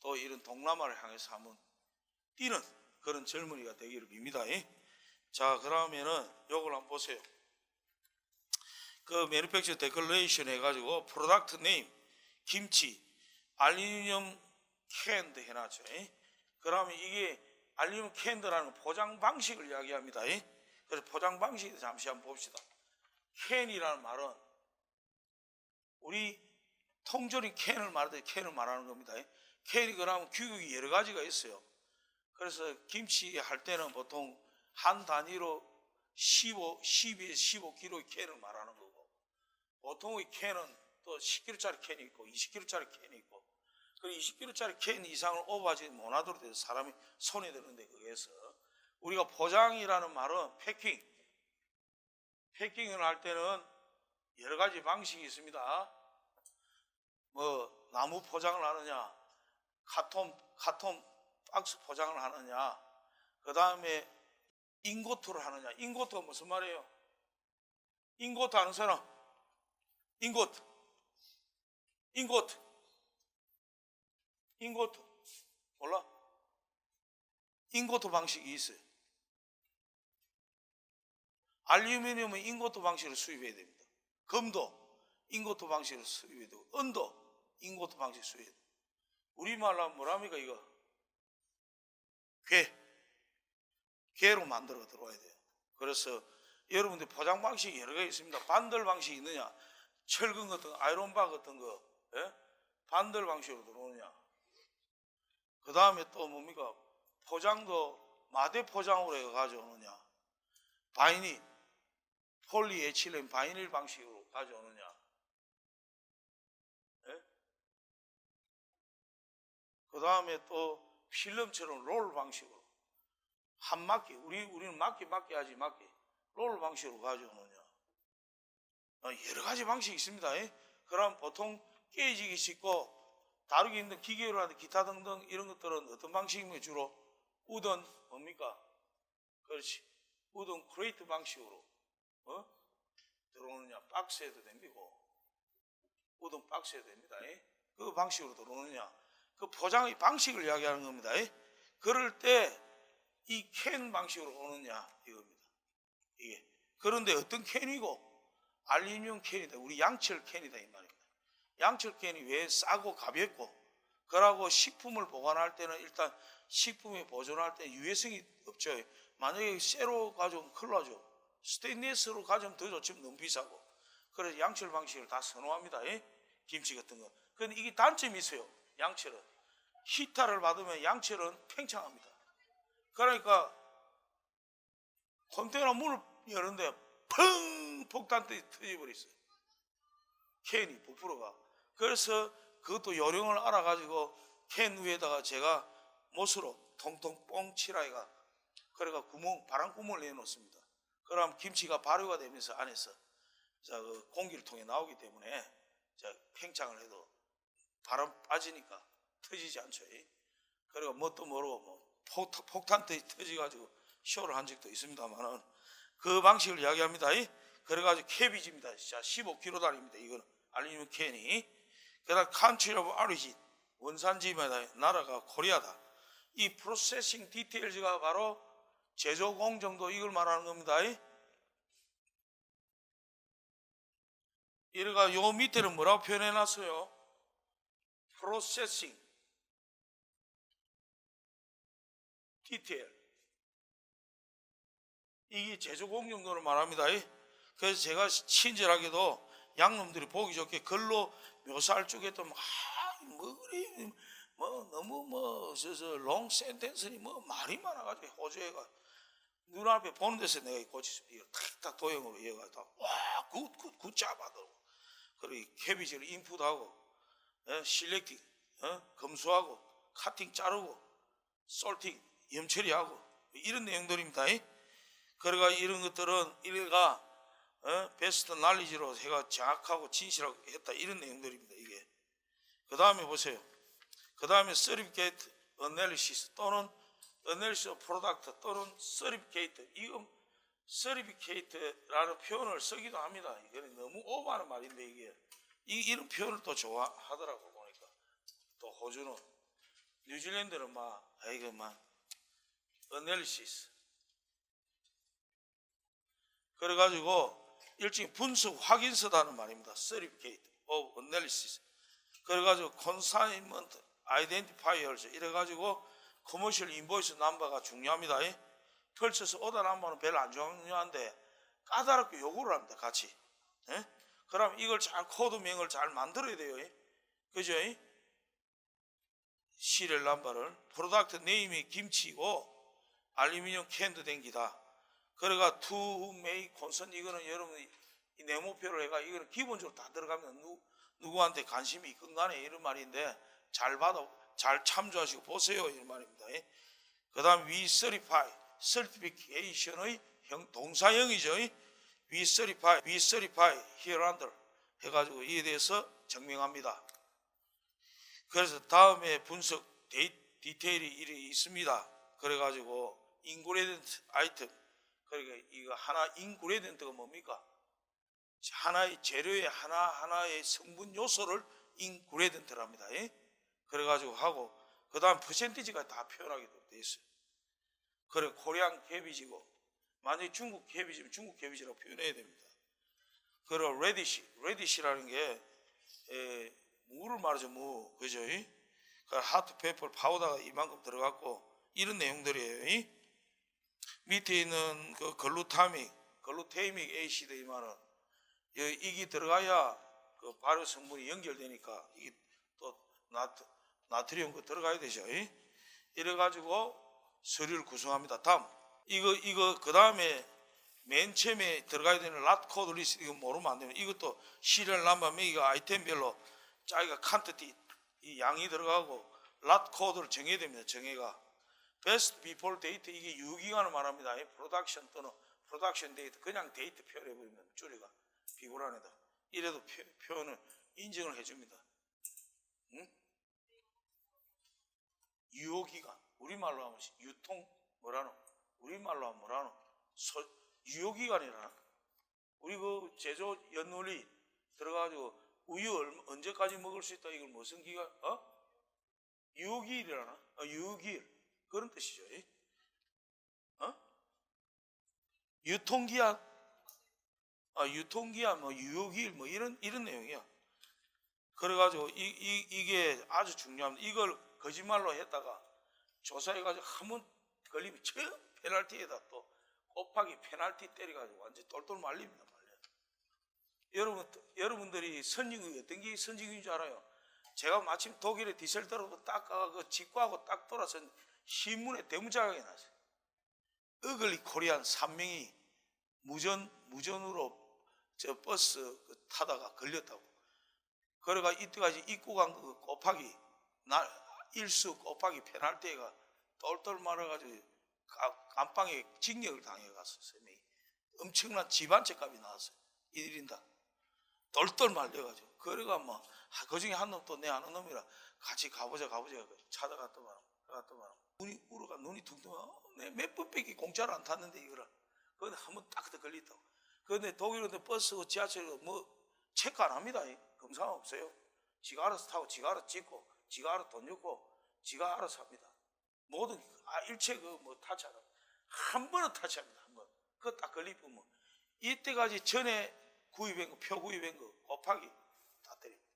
또 이런 동남아를 향해서 한번 뛰는 그런 젊은이가 되기를 빕니다. 자, 그러면은 요걸 한번 보세요. 그 매니팩처 데클레이션 해가지고 프로덕트 네임 김치 알루미늄 캔드 해놨죠. 그러면 이게 알루미늄 캔드라는 포장 방식을 이야기합니다. 그래서 포장 방식에 잠시 한번 봅시다. 캔이라는 말은 우리 통조림 캔을 말할 때 캔을 말하는 겁니다. 캔이 그러면 규격이 여러 가지가 있어요. 그래서 김치 할 때는 보통 한 단위로 12에서 15kg의 캔을 말하는 거고 보통의 캔은 또 10kg짜리 캔이 있고 20kg짜리 캔이 있고 그리고 20kg짜리 캔 이상을 오버하지 못하도록 돼서 사람이 손에 드는데 거기에서 우리가 포장이라는 말은 패킹을 할 때는 여러 가지 방식이 있습니다. 뭐 나무 포장을 하느냐 카톤 박스 포장을 하느냐 그 다음에 인고트를 하느냐. 인고트가 무슨 말이에요? 인고트 아는 사람? 인고트 몰라? 인고트 방식이 있어요. 알루미늄은 인고트 방식으로 수입해야 됩니다. 금도 인고트 방식으로 수입해야 되고 은도 인고트 방식으로 수입해야 돼요. 우리말로 하면 뭐랍니까 이거? 괴로 만들어 들어와야 돼요. 그래서 여러분들 포장 방식이 여러 가지 있습니다. 반들 방식이 있느냐, 철근 같은 거, 아이론바 같은 거, 반들 방식으로 들어오느냐. 그 다음에 또 뭡니까? 포장도 마대 포장으로 해 가져오느냐, 바이닐, 폴리에틸렌 바이닐 방식으로 가져오느냐. 그 다음에 또 필름처럼 롤 방식으로. 한 막기, 우리는 막기 하지 막기. 롤 방식으로 가져오느냐. 여러 가지 방식이 있습니다. 그럼 보통 깨지기 쉽고 다루기 힘든 기계로라든지 기타 등등 이런 것들은 어떤 방식이면 주로 우던 뭡니까? 그렇지. 우던 크레이트 방식으로 들어오느냐. 박스에도 됩니고 우던 박스에도 됩니다. 그 방식으로 들어오느냐. 그 포장의 방식을 이야기하는 겁니다. 그럴 때 이 캔 방식으로 오느냐 이겁니다. 이게 그런데 어떤 캔이고 알루미늄 캔이다. 우리 양철 캔이다 이 말입니다. 양철 캔이 왜 싸고 가볍고 그러고 식품을 보관할 때는 일단 식품에 보존할 때 유해성이 없죠. 만약에 쇠로 가져오면 큰일 나죠. 스테인리스로 가져오면 더 좋지만 너무 비싸고. 그래서 양철 방식을 다 선호합니다. 김치 같은 거. 그런데 이게 단점이 있어요. 양철은 히타를 받으면 양철은 팽창합니다. 그러니까 컨테이너 문을 여는데 펑 폭탄이 터져버렸어요. 캔이 부풀어가. 그래서 그것도 요령을 알아가지고 캔 위에다가 제가 못으로 통통 뻥 치라이가 그래가 바람구멍을 내놓습니다. 그럼 김치가 발효가 되면서 안에서 그 공기를 통해 나오기 때문에 팽창을 해도 바람 빠지니까 터지지 않죠. 그리고 뭣도 모르고 폭탄 터져가지고 쇼를 한 적도 있습니다만은 그 방식을 이야기합니다. 그래가지고 캐비지입니다. 자, 15kg짜리입니다. 이거는 알루미늄 캔이. 그다음 컨트리 오브 오리진 원산지마다 나라가 코리아다. 이 프로세싱 디테일즈가 바로 제조 공정도 이걸 말하는 겁니다. 이래가 요 밑에는 뭐라고 표현해 놨어요? 프로세싱 디테일. 이게 제조 공정도를 말합니다. 그래서 제가 친절하게도 양놈들이 보기 좋게 글로 묘사할 쪽에도 너무 롱 센텐스니 말이 많아가지고 호주애가 눈앞에 보는 데서 내가 고치서 탁탁 도형으로 얘가 와 굿 잡아도 그리고 캐비지를 인풋하고 실렉팅 검수하고 카팅 자르고 솔팅 염처리하고 이런 내용들입니다. 그러니까 이런 것들은 일가 베스트 날리지로 해가 정확하고 진실하고 했다 이런 내용들입니다. 이게 그 다음에 보세요. 그 다음에 서티피케이트 어널리시스 또는 어널리시스 프로덕트 또는 서티피케이트. 이건 서티피케이트라는 표현을 쓰기도 합니다. 이거는 너무 오버하는 말인데 이런 표현을 또 좋아하더라고 보니까. 또 호주는 뉴질랜드는 어널리시스 그래가지고 일종의 분석 확인서다는 말입니다. Certificate of Analysis. 그래가지고 Consignment Identifiers 이래가지고 Commercial Invoice Number가 중요합니다. 펼쳐서 오다 남바는 별로 안 중요한데 까다롭게 요구를 합니다. 같이. 그럼 이걸 잘 코드명을 잘 만들어야 돼요. 그죠? 시리얼 넘버를 프로덕트 네임이 김치고 알루미늄 캔도 댕기다. 그래가 to make consent 이거는 여러분이 네모표를 해가 이거는 기본적으로 다 들어가면 누구한테 관심이 있건 간에 이런 말인데 잘 받아 잘 참조하시고 보세요 이런 말입니다. 그 다음 we certify certification의 동사형이죠. we certify hereunder 해가지고 이에 대해서 증명합니다. 그래서 다음에 분석 디테일이 이렇게 있습니다. 그래가지고 ingredient item 그러니까 이거 하나 인그레디언트가 뭡니까? 하나의 재료의 하나의 성분 요소를 인그레디언트라 합니다. 그래가지고 하고 그 다음 퍼센티지가 다 표현하게 되어 있어요. 그래 코리안 캐비지고 만약에 중국 캐비지면 중국 캐비지라고 표현해야 됩니다. 그리고 레디시라는 게 무를 말하죠. 무 그죠? 그 하트 페퍼 파우더가 이만큼 들어갔고 이런 내용들이에요. 밑에 있는 그 글루테이믹 에이시드 이 말은 이게 들어가야 그 발효 성분이 연결되니까 이게 또 나트륨 그 들어가야 되죠. 이래가지고 서류를 구성합니다. 다음 이거 그 다음에 맨 처음에 들어가야 되는 랏 코드 리스트 이거 모르면 안 됩니다. 이것도 시리얼 넘버 매기가 아이템별로 자기가 칸티티 이 양이 들어가고 랏 코드를 정해야 됩니다. 정해가 베스트 비폴 데이트 이게 유기간을 말합니다. 프로덕션 또는 프로덕션 데이트 그냥 데이트 표현해버리면 줄이가 비굴하네다. 이래도 표현을 인정을 해줍니다. 응? 유효기간 우리말로 하면 유통 뭐라노? 우리말로 하면 뭐라노? 유효기간이라나? 우리 그 제조 연원리 들어가지고 우유 언제까지 먹을 수 있다 이걸 무슨 기간? 유효기일이라나? 유효기일 그런 뜻이죠. 유통기한, 유통기한, 유효기일, 이런 내용이야. 그래가지고 이게 아주 중요합니다. 이걸 거짓말로 했다가 조사해가지고 한번 걸리면 처음 페널티에다 또 곱하기 페널티 때려가지고 완전 똘똘 말립니다. 여러분들이 선진국이 어떤 게 선진국인 줄 알아요? 제가 마침 독일의 디셀도르프 딱 가고 직구하고 딱 돌아서 신문에 대문자각이 났어요. 어글리 코리안 3명이 무전 무전으로 저 버스 타다가 걸렸다고. 그래가 이때까지 입고 간 그 곱하기 일수 곱하기 페널티가 똘똘 말아가지고 감방에 징역을 당해갔어요. 엄청난 집 한 채 값이 나왔어요. 1인당 똘똘 말려가지고. 그래가 뭐 그 중에 한 놈 또 내 아는 놈이라 같이 가보자 찾아갔더만 눈이 울어가 눈이 둥둥. 내 몇 번밖에 공짜로 안 탔는데 이거를. 그런데 한번 딱 걸렸다고. 그런데 독일은 버스 지하철 뭐 체크 안 합니다. 검사 없어요. 지가 알아서 타고 지가 알아서 찍고 지가 알아서 돈 줬고 지가 알아서 합니다. 모든 일체 그 뭐 타치하다 한 번은 타치합니다. 한 번. 그거 딱 걸리면 이때까지 전에 구입한 거 표 구입한 거 곱하기 다 때립니다.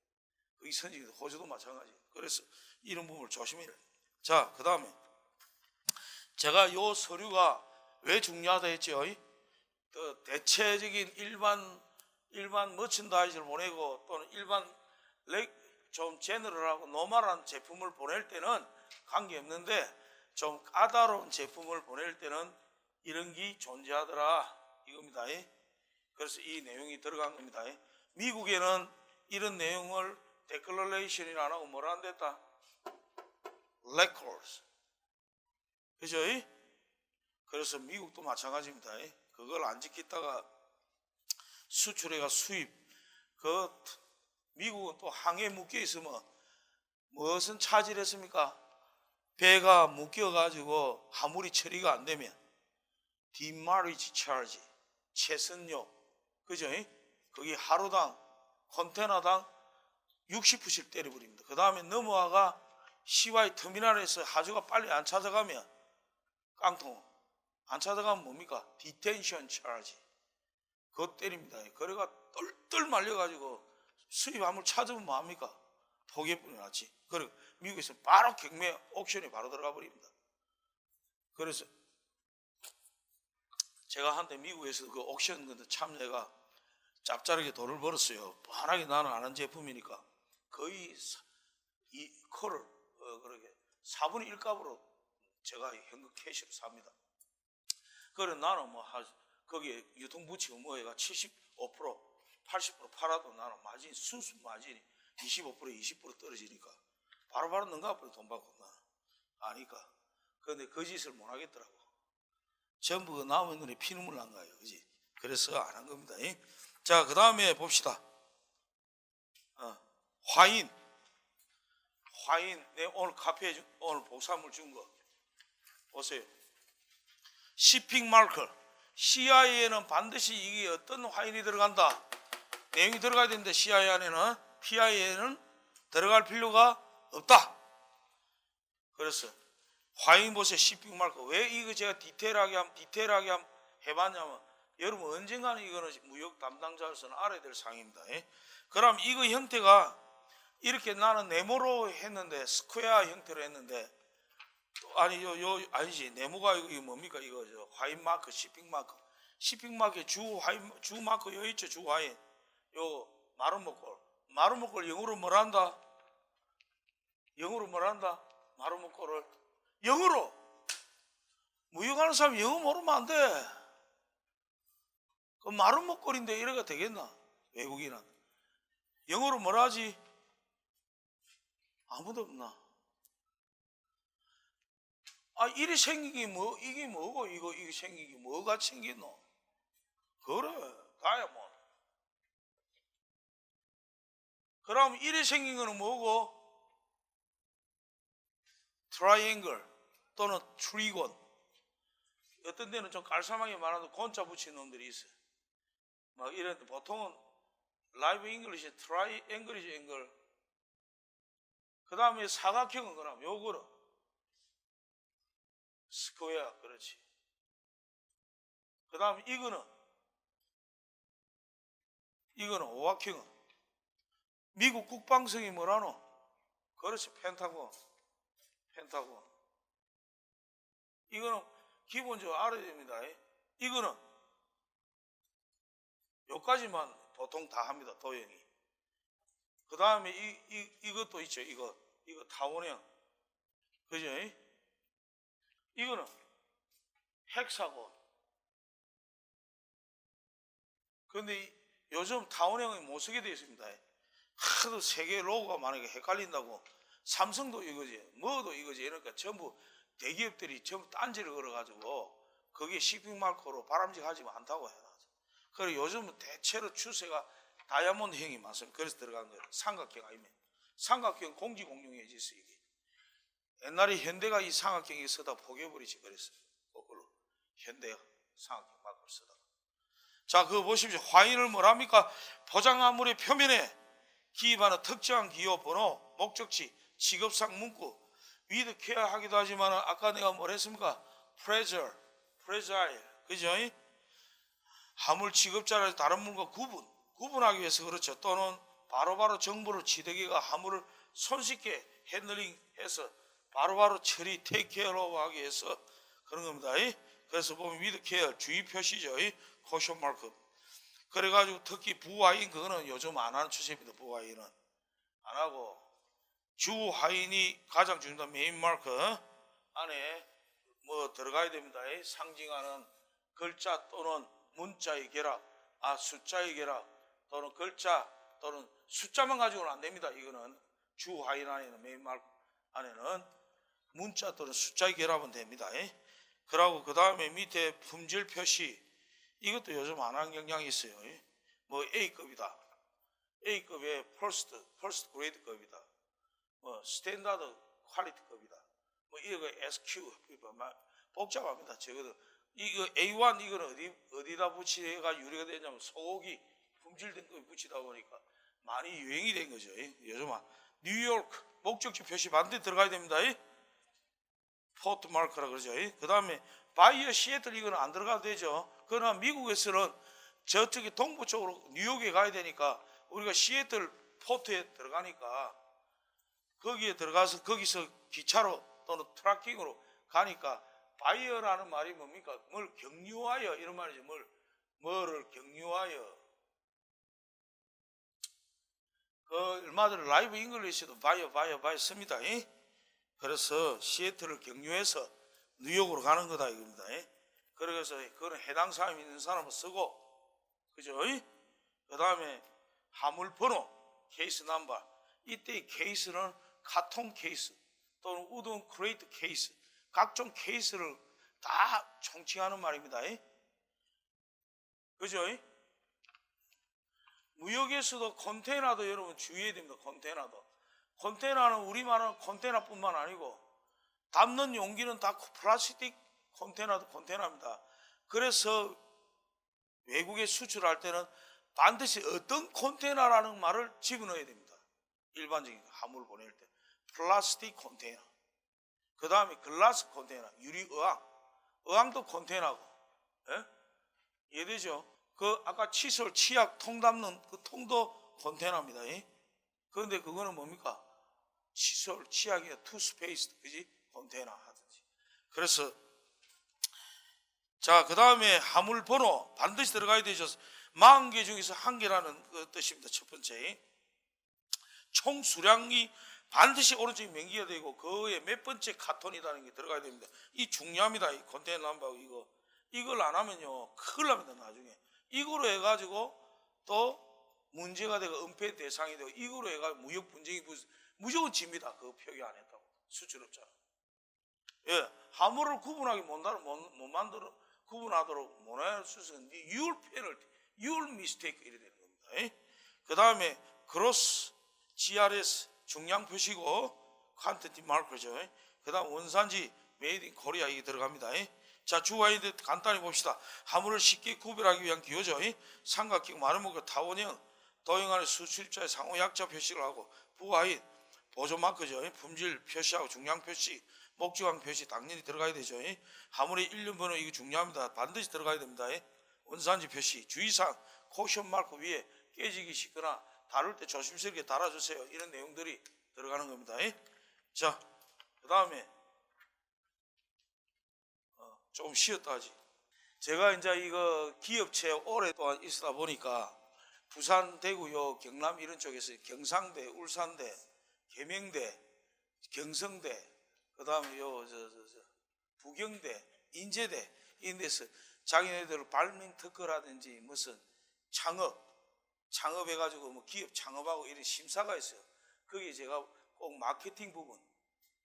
이 선진도 호주도 마찬가지. 그래서 이런 부분을 조심해야 돼요. 자, 그 다음에 제가 요 서류가 왜 중요하다 했죠? 대체적인 일반 머천다이즈를 보내고 또는 일반 좀 제너럴하고 노멀한 제품을 보낼 때는 관계없는데 좀 까다로운 제품을 보낼 때는 이런 게 존재하더라 이겁니다. 그래서 이 내용이 들어간 겁니다. 미국에는 이런 내용을 declaration이라 안 하고 뭐라 안 됐다? records. 그죠? 그래서 미국도 마찬가지입니다. 그걸 안 지키다가 수출해가 수입. 미국은 또 항해에 묶여 있으면 무엇은 차질했습니까? 배가 묶여가지고 화물이 처리가 안 되면 demurrage charge, 채선료. 그죠? 거기 하루당 컨테너당 60불씩 때려버립니다. 그 다음에 넘어와가 CY 터미널에서 하주가 빨리 안 찾아가면 깡통 안 찾아가면 뭡니까? 디텐션 차지. 그거 때립니다. 그래가 똘똘 말려가지고 수입 화물 찾으면 뭐합니까? 포기해버려 놨지. 그리고 미국에서 바로 경매 옥션에 바로 들어가 버립니다. 그래서 제가 한때 미국에서 그 옥션 참여가 짭짤하게 돈을 벌었어요. 뻔하게 나는 아는 제품이니까 거의 이 콜을 그렇게 4분의 1 값으로 제가 현금 캐시로 삽니다. 그래 나는 뭐 거기에 유통부치고 뭐가 75% 80% 팔아도 나는 마진 순수 마진이 25% 20% 떨어지니까 바로바로 넘가버려 돈 받고 나는 아니까. 그런데 그 짓을 못 하겠더라고. 전부 그 남은 눈에 피눈물 난 거예요. 그지? 그래서 안 한 겁니다. 자, 그 다음에 봅시다. 화인. 내 오늘 카페에 오늘 복사물 준 거 보세요. 시핑 마커. CI에는 반드시 이게 어떤 화인이 들어간다. 내용이 들어가야 되는데 CI 안에는 PI에는 들어갈 필요가 없다. 그래서 화인 보세요. 시핑 마커. 왜 이거 제가 디테일하게 해봤냐면 여러분 언젠가는 이거는 무역 담당자로서는 알아야 될 사항입니다. 그럼 이거 형태가 이렇게 나는 네모로 했는데 스퀘어 형태로 했는데 아니지 네모가 이거 뭡니까? 이거 화인 마크, 시핑 마크의 주 마크 요 있죠. 주 화인 요 마루목골 영어로 뭐란다? 마루목골을 영어로 무역하는 사람이 영어 모르면 안 돼. 그 마루목골인데 이래가 되겠나? 외국인은 영어로 뭐라 하지? 아무도 없나? 이래 생긴 게 이게 뭐고 이게 생긴 게 뭐가 생겼노? 그래 다이아몬드. 그럼 이래 생긴 거는 뭐고? 트라이앵글 또는 트리곤. 어떤 데는 좀 깔쌈하게 말하도 곤자 붙인 놈들이 있어요. 막 이런 보통은 라이브 잉글리시 트라이앵글이지 앵글. 그 다음에 사각형은 그럼 요거는 스퀘어. 그렇지. 그 다음에 이거는 오각형은 미국 국방성이 뭐라노? 그렇지. 펜타곤. 이거는 기본적으로 알아야 됩니다. 이거는 요까지만 보통 다 합니다. 도형이. 그 다음에 이것도 있죠. 이거 타원형. 그죠? 이거는 헥사곤. 그런데 요즘 타원형이 못 쓰게 되어 있습니다. 하도 세계 로고가 많으니까 헷갈린다고. 삼성도 이거지, 뭐도 이거지. 이러니까 전부 대기업들이 전부 딴지를 걸어가지고 그게 shipping 마크로 바람직하지 않다고 해놔. 그리고 요즘은 대체로 추세가 다이아몬드형이 많습니다. 그래서 들어간 거예요. 삼각형 아니면 삼각형 공지공룡이지 이게. 옛날에 현대가 이 삼각형이 쓰다 포기해버리지 그랬어요. 거꾸로 현대가 삼각형 마크를 쓰다가. 자, 그거 보십시오. 화인을 뭐랍니까? 포장화물의 표면에 기입하는 특정한 기호, 번호, 목적지, 직업상 문구, 위드 케어하기도 하지만 아까 내가 뭘 했습니까? fragile, 그죠? 화물 취급자를 다른 물과 구분하기 위해서 그렇죠. 또는 바로바로 정보를 취득기가 화물을 손쉽게 핸들링해서 바로바로 처리, 테이크케어로 하기 위해서 그런 겁니다. 그래서 보면 위드 케어, 주의 표시죠. 코션 마크. 그래가지고 특히 부하인 그거는 요즘 안 하는 추세입니다. 부하인은 안 하고 주 하인이 가장 중요한 메인 마크 안에 뭐 들어가야 됩니다. 상징하는 글자 또는 문자의 결합, 숫자의 결합 또는 글자 또는 숫자만 가지고는 안 됩니다. 이거는 주 하인 안에는 메인 마크 안에는 문자 또는 숫자의 결합은 됩니다. 그러고 그 다음에 밑에 품질 표시 이것도 요즘 안 하는 경향이 있어요. 뭐 A급이다. A급의 퍼스트 그레이드급이다. 뭐 스탠다드 퀄리티급이다. 뭐 이거 SQ 복잡합니다. 적어도 이거 A1 이거는 어디다 붙이가 유리가 되냐면 소고기 품질된 거 붙이다 보니까 많이 유행이 된 거죠. 요즘 뉴욕 목적지 표시 반드시 들어가야 됩니다. 포트 마크라 그러죠. 그 다음에 바이어 시애틀 이거는 안 들어가도 되죠. 그러나 미국에서는 저쪽에 동부 쪽으로 뉴욕에 가야 되니까 우리가 시애틀 포트에 들어가니까 거기에 들어가서 거기서 기차로 또는 트라킹으로 가니까 바이어라는 말이 뭡니까? 뭘 경유하여 이런 말이죠. 뭐를 경유하여. 그 얼마 전에 라이브 잉글리시도 바이어 씁니다. 그래서 시애틀을 경유해서 뉴욕으로 가는 거다 이겁니다. 그래서 그런 해당 사람이 있는 사람은 쓰고, 그죠? 그 다음에 화물 번호, 케이스 넘버. 이때 케이스는 카톤 케이스 또는 우든 크레이트 케이스, 각종 케이스를 다 총칭하는 말입니다. 그죠? 무역에서도 컨테이너도 여러분 주의해야 됩니다. 컨테이너는 우리말은 컨테이너뿐만 아니고 담는 용기는 다 플라스틱 컨테이너도 컨테이너입니다. 그래서 외국에 수출할 때는 반드시 어떤 컨테이너라는 말을 집어넣어야 됩니다. 일반적인 화물 보낼 때 플라스틱 컨테이너, 그 다음에 글라스 컨테이너, 유리 의왕도 컨테이너고, 이해되죠? 그 아까 칫솔, 치약, 통 담는 그 통도 컨테이너입니다. 그런데 그거는 뭡니까? 칫솔, 치약이나 투스페이스트, 그지? 컨테이너 하든지. 그래서 자, 그 다음에 화물 번호 반드시 들어가야 되죠. 40개 중에서 1개라는 그 뜻입니다. 첫 번째, 총 수량이 반드시 오른쪽에 명기가 되고 그의 몇 번째 카톤이라는 게 들어가야 됩니다. 이 중요합니다. 이 컨테이너 넘버 이걸 안 하면요 큰일 납니다. 나중에 이거로 해가지고 또 문제가 되고 은폐 대상이 되고 이거로 해가지고 무역 분쟁이 무조건 집니다. 그 표기 안 했다고 수출업자. 화물을 구분하기 못 만들어 구분하도록 못할 수 있는 your penalty, your mistake 이래 되는 겁니다. 그 다음에 gross, GRS 중량 표시고 quantity marker죠. 그 다음 원산지 made in Korea 이게 들어갑니다. 자, 주와이드 간단히 봅시다. 화물을 쉽게 구별하기 위한 기호죠. 삼각형, 마름모가 타원형, 도형 안에 수출자의 상호 약자 표시를 하고 부하인 보조 마크죠. 품질 표시하고 중량 표시, 목적항 표시 당연히 들어가야 되죠. 화물의 일련 번호 이거 중요합니다. 반드시 들어가야 됩니다. 원산지 표시, 주의사항, 코션 마크 위에 깨지기 쉽거나 다룰 때 조심스럽게 달아주세요. 이런 내용들이 들어가는 겁니다. 자, 그 다음에 조금 쉬었다 하지. 제가 이제 이거 기업체 오랫동안 있다 보니까 부산, 대구요, 경남 이런 쪽에서 경상대, 울산대, 계명대, 경성대, 그 다음에 부경대, 인제대 이런 데서 자기네들 발명 특허라든지 무슨 창업해가지고 뭐 기업 창업하고 이런 심사가 있어요. 거기 제가 꼭 마케팅 부분,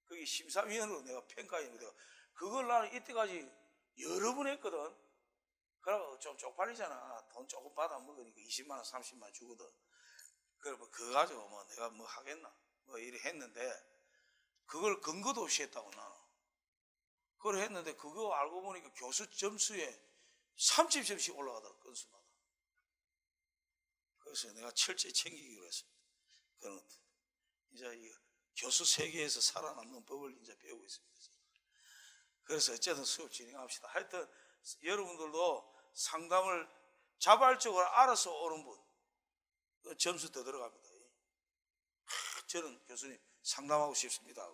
거기 심사위원으로 내가 평가입니다. 그걸 나는 이때까지 여러 번 했거든. 그러고 좀 쪽팔리잖아. 돈 조금 받아 먹으니까 20만 원, 30만 원 주거든. 그래 뭐 그거 가지고 뭐 내가 뭐 하겠나? 뭐 이래 했는데 그걸 근거도 없이 했다고 나는. 그걸 했는데 그거 알고 보니까 교수 점수에 30점씩 올라가더라고 건수마다. 그래서 내가 철저히 챙기기로 했습니다. 그런 것들. 이제 이 교수 세계에서 살아남는 법을 이제 배우고 있습니다. 그래서 어쨌든 수업 진행합시다. 하여튼 여러분들도 상담을 자발적으로 알아서 오는 분 점수 더 들어갑니다. 저는 교수님 상담하고 싶습니다.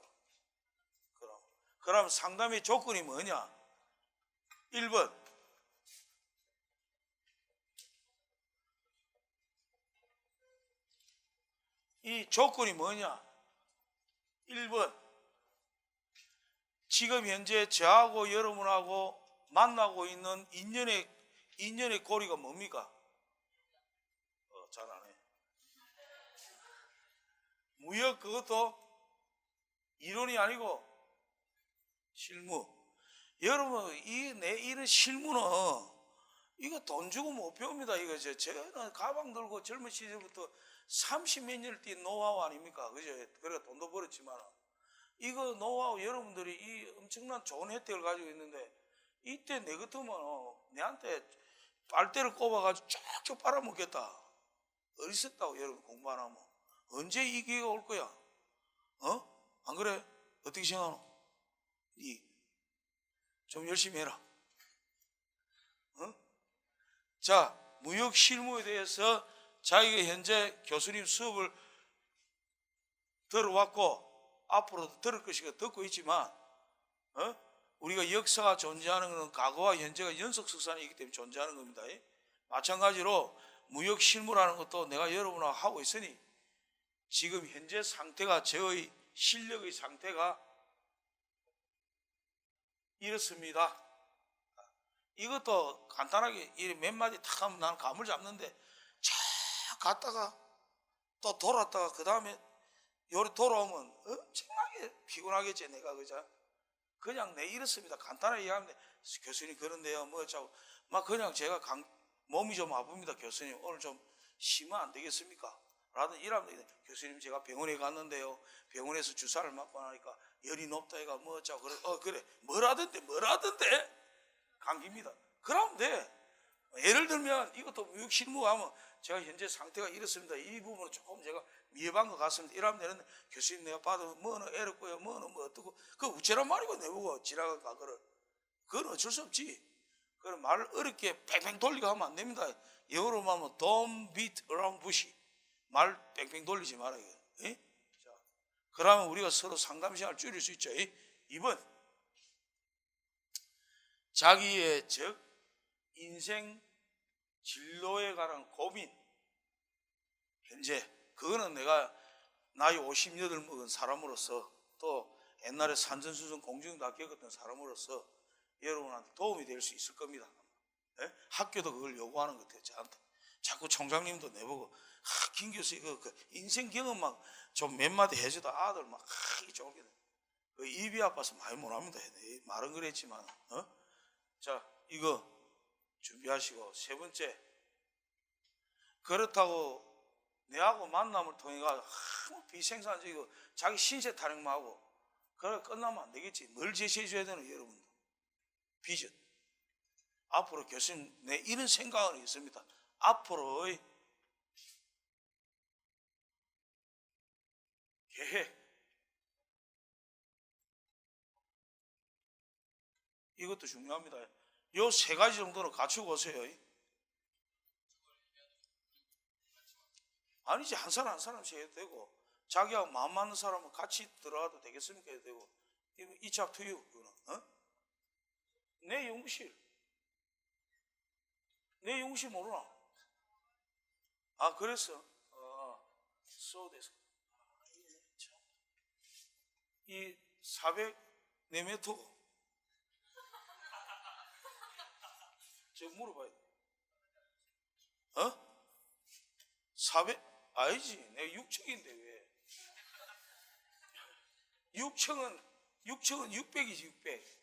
그럼 상담의 조건이 뭐냐? 1번 이 조건이 뭐냐? 1번 지금 현재 저하고 여러분하고 만나고 있는 인연의 고리가 뭡니까? 잘 안 해. 무역 그것도 이론이 아니고 실무. 여러분 이런 실무는 이거 돈 주고 못 배웁니다. 이거 저는 가방 들고 젊은 시절부터 30몇 년을 뛴 노하우 아닙니까? 그죠? 그래가 돈도 벌었지만 이거 노하우 여러분들이 이 엄청난 좋은 혜택을 가지고 있는데 이때 내 같으면 내한테 빨대를 꼽아가지고 쭉쭉 빨아먹겠다. 어리석다고 여러분 공부 안 하면. 언제 이 기회가 올 거야? 안 그래? 어떻게 생각하노? 좀 열심히 해라. 자, 무역 실무에 대해서 자기가 현재 교수님 수업을 들어왔고 앞으로도 들을 것이고 듣고 있지만 우리가 역사가 존재하는 것은 과거와 현재가 연속석산이기 때문에 존재하는 겁니다. 마찬가지로 무역 실무라는 것도 내가 여러분하고 하고 있으니 지금 현재 상태가 저의 실력의 상태가 이렇습니다. 이것도 간단하게 몇 마디 탁 하면 나는 감을 잡는데 쫙 갔다가 또 돌았다가 그 다음에 요리 돌아오면 엄청나게 피곤하겠지 내가 그죠? 그냥 내 이렇습니다. 간단하게 얘기하면 교수님 그런데요 뭐 어쩌고 막 그냥 제가 몸이 좀 아픕니다. 교수님 오늘 좀 쉬면 안 되겠습니까? 라든 이러면 교수님 제가 병원에 갔는데요 병원에서 주사를 맞고 나니까 열이 높다 해가 뭐 어쩌고 그래 뭐라던데 감기입니다. 그러면 돼. 예를 들면 이것도 무역 실무하면 제가 현재 상태가 이렇습니다. 이 부분은 조금 제가 미흡한 것 같습니다. 이러면 되는데 교수님 내가 봐도 뭐는 애롭고요 뭐는 뭐 어떻고 그 우째란 말이고 내보고 지나가 그건 어쩔 수 없지. 그럼 말을 어렵게 뺑뺑 돌리고 하면 안 됩니다. 영어로 하면 don't beat around bush. 말 뺑뺑 돌리지 말아요. 자, 그러면 우리가 서로 상담 시간을 줄일 수 있죠. 2번 자기의 즉 인생 진로에 관한 고민 현재 그거는 내가 나이 58 먹은 사람으로서 또 옛날에 산전수전 공중 다 겪었던 사람으로서 여러분한테 도움이 될 수 있을 겁니다. 학교도 그걸 요구하는 것 같아요. 저한테 자꾸 총장님도 내보고 김 교수 그 인생 경험만 좀 몇 마디 해줘도 아들 막 쫄게 돼. 그 입이 아파서 많이 못합니다. 말은 그랬지만 자 이거 준비하시고 세 번째 그렇다고 내하고 만남을 통해 비생산적이고 자기 신세 타령만 하고 그래 끝나면 안 되겠지. 뭘 제시해 줘야 되는 여러분들 비전. 앞으로 교수님 내 이런 생각은 있습니다. 앞으로의 계획 이것도 중요합니다. 요 세 가지 정도는 갖추고 오세요. 아니지 한 사람 한 사람씩 해도 되고 자기하고 마음 맞는 사람은 같이 들어가도 되겠습니까? 해도 되고 It's up to you. 내 연구실 모르나? 아 그랬어? so 됐어. 이 404m 저 물어봐야 돼. 어? 400? 아니지. 내가 6층인데 왜? 6층은 600이지 600.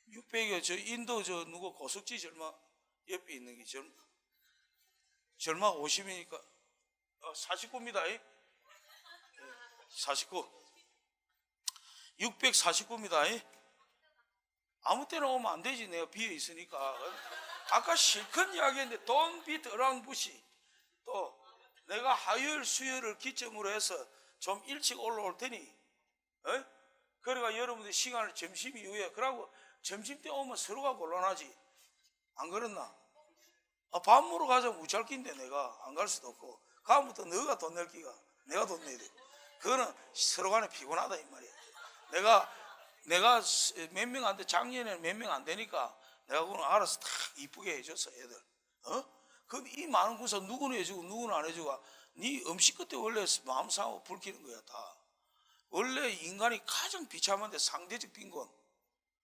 600이요. 저 인도 저 누구 고석지 절마 옆에 있는 게 절마 50이니까 49입니다. 49. 649입니다. 아무 때나 오면 안 되지. 내가 비어 있으니까. 아까 실컷 이야기했는데 Don't beat around bush. 또 내가 화요일 수요일을 기점으로 해서 좀 일찍 올라올 테니 그러니까 여러분들 시간을 점심 이후에 그러고 점심 때 오면 서로가 곤란하지. 안 그렇나? 밥 먹으러 가자 무잘낀데 내가 안 갈 수도 없고 다음부터 너가 돈 낼 기가 내가 돈 내야 돼. 그거는 서로 간에 피곤하다 이 말이야. 내가 몇 명 안 돼. 작년에는 몇 명 안 되니까 내가 그건 알아서 다 이쁘게 해줬어 애들. 그럼 이 많은 군사 누구는 해주고 누구는 안 해주고 네 음식 끝에 원래 마음 상하고 불키는 거야 다. 원래 인간이 가장 비참한데 상대적 빈곤,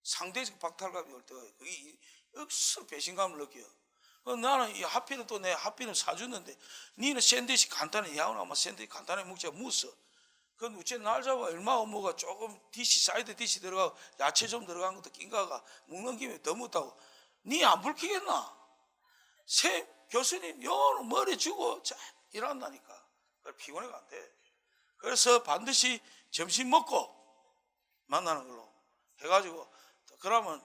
상대적 박탈감이 올 때가 그게 억수로 배신감을 느껴. 나는 이 하필은 또 내 하필은 사주는데 니는 샌드위치 간단해. 야구나 뭐 샌드위치 간단하게 먹자 무서. 그건 어째 날 잡아 얼마 뭐가 조금 디시 사이드 디시 들어가고 야채 좀 들어간 것도 낀가가 먹는 김에 더 못하고 니 안 불키겠나? 새 교수님 영어로 머리 주고 자 일한다니까. 피곤해가 안 돼. 그래서 반드시 점심 먹고 만나는 걸로 해가지고 그러면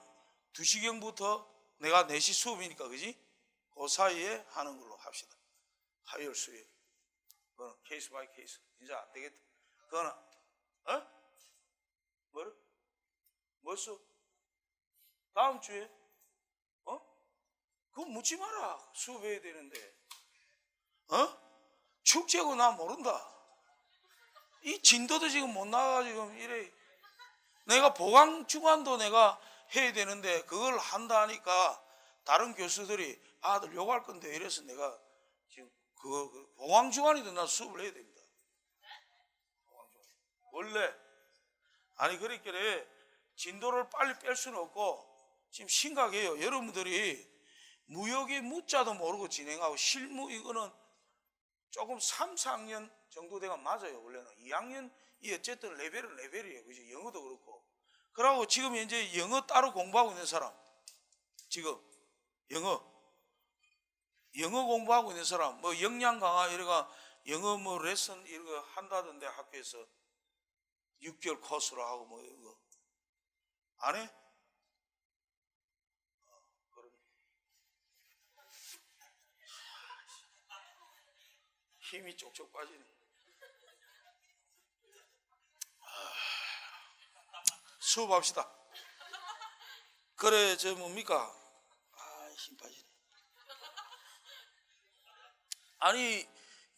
2시경부터 내가 4시 수업이니까 그지? 그 사이에 하는 걸로 합시다. 화요일 수요일. 그거는 케이스 바이 케이스. 이제 안 되겠다. 그거는 뭐를? 뭐였어? 다음 주에? 그거 묻지 마라. 수업해야 되는데. 축제고 나 모른다. 이 진도도 지금 못 나가 지금 이래. 내가 보강 주간도 내가 해야 되는데 그걸 한다 하니까 다른 교수들이 아들 욕할 건데 이래서 내가 지금 그거 보강 주간이도 나 수업을 해야 됩니다. 원래 아니 그렇게 진도를 빨리 뺄 수는 없고 지금 심각해요. 여러분들이 무역의 무자도 모르고 진행하고 실무 이거는 조금 3, 4학년 정도 돼가 맞아요. 원래는 2학년 이 어쨌든 레벨은 레벨이에요. 그죠? 영어도 그렇고. 그러고 지금 현재 영어 따로 공부하고 있는 사람 지금 영어 공부하고 있는 사람 뭐 역량 강화 이래가 영어 뭐 레슨 이런 거 한다던데 학교에서 6개월 코스로 하고 뭐 이거 안 해? 힘이 쪽쪽 빠지네. 수업합시다. 그래 저 뭡니까? 힘 빠지네. 아니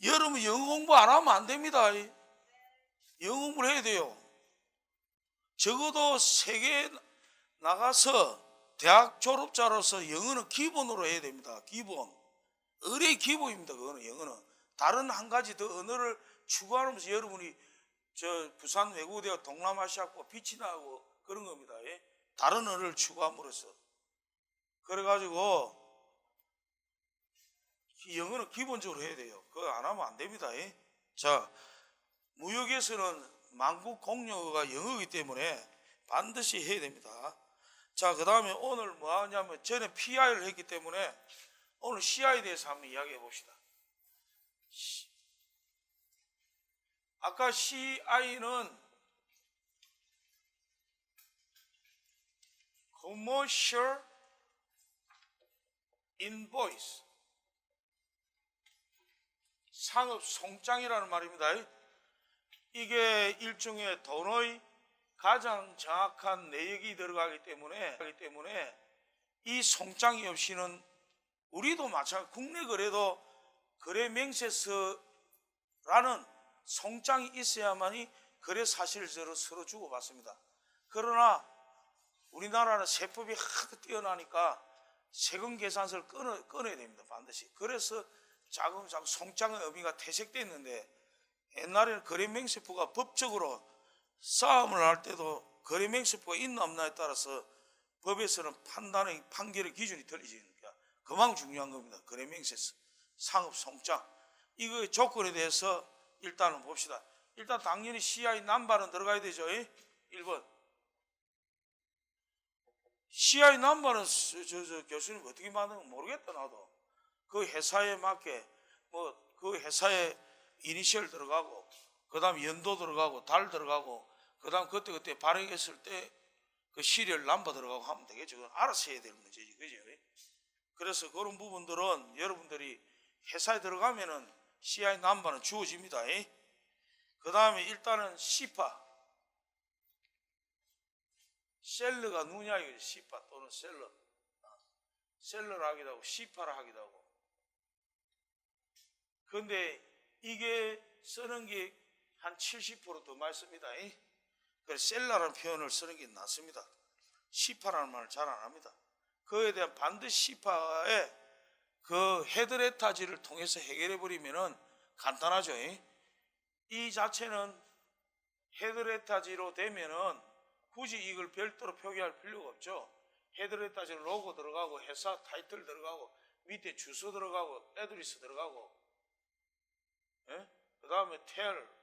여러분 영어 공부 안 하면 안 됩니다. 영어 공부를 해야 돼요. 적어도 세계에 나가서 대학 졸업자로서 영어는 기본으로 해야 됩니다. 기본. 의뢰의 기본입니다. 그거는 영어는. 다른 한 가지 더 언어를 추구하면서 여러분이 저 부산 외국어대학 동남아시아고 빛이 나고 그런 겁니다. 예? 다른 언어를 추구함으로써. 그래가지고 영어는 기본적으로 해야 돼요. 그거 안 하면 안 됩니다. 예? 자, 무역에서는 만국 공용어가 영어이기 때문에 반드시 해야 됩니다. 자, 그 다음에 오늘 뭐 하냐면 전에 PI를 했기 때문에 오늘 CI에 대해서 한번 이야기해 봅시다. 아까 CI는 Commercial Invoice 상업 송장이라는 말입니다. 이게 일종의 돈의 가장 정확한 내역이 들어가기 때문에 이 송장이 없이는 우리도 마찬가지 국내 거래도 거래 명세서라는 송장이 있어야만이 거래 사실서를 서로 주고받습니다. 그러나 우리나라는 세법이 하도 뛰어나니까 세금 계산서를 끊어야 됩니다. 반드시. 그래서 자금 송장의 의미가 퇴색됐는데 옛날에는 거래명세표가 법적으로 싸움을 할 때도 거래명세표가 있나 없나에 따라서 법에서는 판결의 기준이 틀리지. 그러니까 그만큼 중요한 겁니다. 거래명세서. 상업 송장. 이거 조건에 대해서 일단은 봅시다. 일단 당연히 CI 넘버는 들어가야 되죠. 1번. CI 넘버는 저 교수님 어떻게 만드는 거 모르겠다 나도. 그 회사에 맞게 뭐 그 회사에 이니셜 들어가고 그다음 연도 들어가고 달 들어가고 그다음 그때 발행했을 때 그 시리얼 넘버 들어가고 하면 되겠죠. 그건 알아서 해야 될 문제지, 그죠? 그래서 그런 부분들은 여러분들이 회사에 들어가면은 CI 넘버는 주어집니다. 그 다음에 일단은 시파, 셀러가 누구냐 이거지. 시파 또는 셀러, 셀러라 하기도 하고 시파라 하기도 하고. 그런데 이게 쓰는 게 한 70%더 많이 씁니다. 그래서 셀러라는 표현을 쓰는 게 낫습니다. 시파라는 말을 잘 안 합니다. 그에 대한 반드시 시파의 그 헤드레타지를 통해서 해결해 버리면은 간단하죠. 이 자체는 헤드레타지로 되면은 굳이 이걸 별도로 표기할 필요가 없죠. 헤드레타지로 로고 들어가고 회사 타이틀 들어가고 밑에 주소 들어가고 애드리스 들어가고, 그 다음에 텔,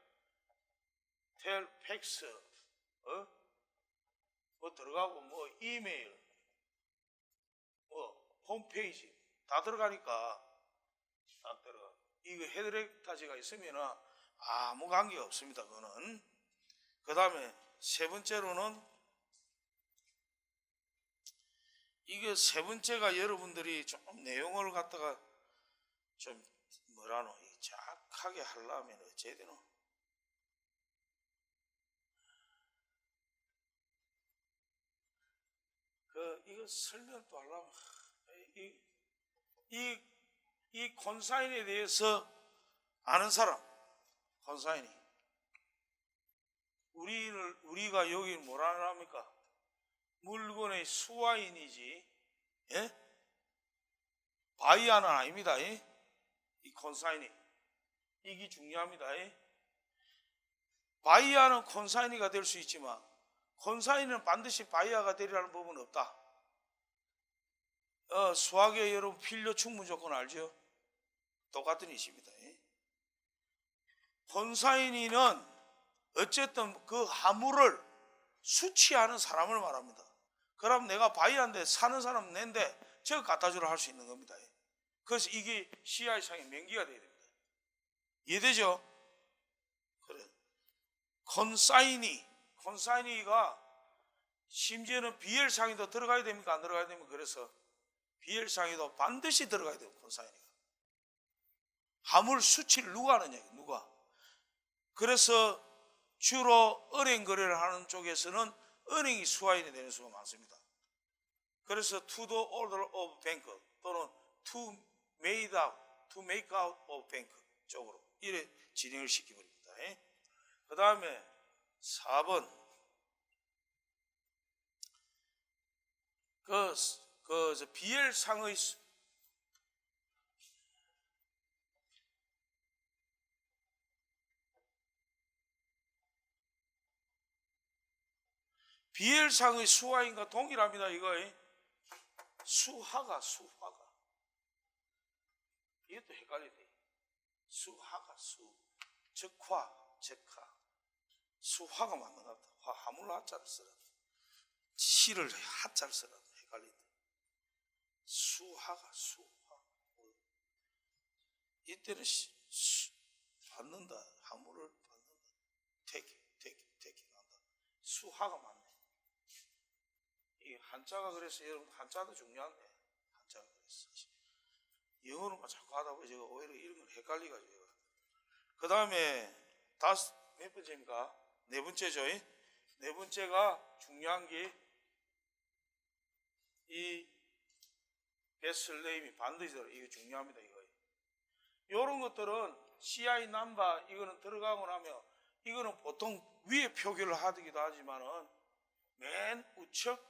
팩스, 뭐 들어가고 뭐 이메일, 뭐 홈페이지 다 들어가니까 다 들어가. 이거 헤드레타지가 있으면은 아무 관계가 없습니다. 그거는. 그 다음에 세 번째로는 이게 세 번째가 여러분들이 좀 내용을 갖다가 좀 뭐라노 정확하게 하려면 어째야 되노? 이거 설명 또 하려면 이 콘사인에 대해서 아는 사람, 콘사인이 우리가 여기 뭐라 합니까? 물건의 수화인이지, 바이어는 아닙니다. 이 콘사인이 이게 중요합니다. 바이어는 콘사인이가 될 수 있지만 콘사인은 반드시 바이어가 되리라는 법은 없다. 수학의 여러분 필요 충분 조건 알죠? 똑같은 이십니다. 콘사인이는 어쨌든 그 화물을 수취하는 사람을 말합니다. 그럼 내가 바이어인데 사는 사람 낸데 저거 갖다 주라 할 수 있는 겁니다. 그래서 이게 CI상의 명기가 되어야 됩니다. 이해되죠? 그래. 콘사이니가 심지어는 BL상에도 들어가야 됩니까? 안 들어가야 됩니까? 그래서 BL상에도 반드시 들어가야 돼요. 콘사이니가. 화물 수치를 누가 하느냐, 누가. 그래서 주로 은행 거래를 하는 쪽에서는 은행이 수화인이 되는 수가 많습니다. 그래서 to the order of bank 또는 to make out of bank 쪽으로 이래 진행을 시켜버립니다. 그 다음에 4번 BL상의 BL상의 수화인과 동일합니다. 이거 수화가 이것도 헷갈리네. 수화가 적화 수화가 맞는 것 같다. 화물 하자를 쓰라. 시를 하자를 쓰라. 헷갈린다. 수화 이때는 받는다. 화물을 받는다. 태킹한다. 수화가 맞네. 이 한자가 그래서 여러분 한자도 중요한데 한자가 그래서 사실 영어로만 자꾸 하다 보니 제가 오히려 이런 걸 헷갈리가지고. 그 다음에 몇 번째입니까? 네 번째죠. 네 번째가 중요한 게 이 베슬네임이 반드시 들어. 이거 중요합니다. 이거. 이런 것들은 CI 넘버 이거는 들어가고 나면 이거는 보통 위에 표기를 하기도 하지만은 맨 우측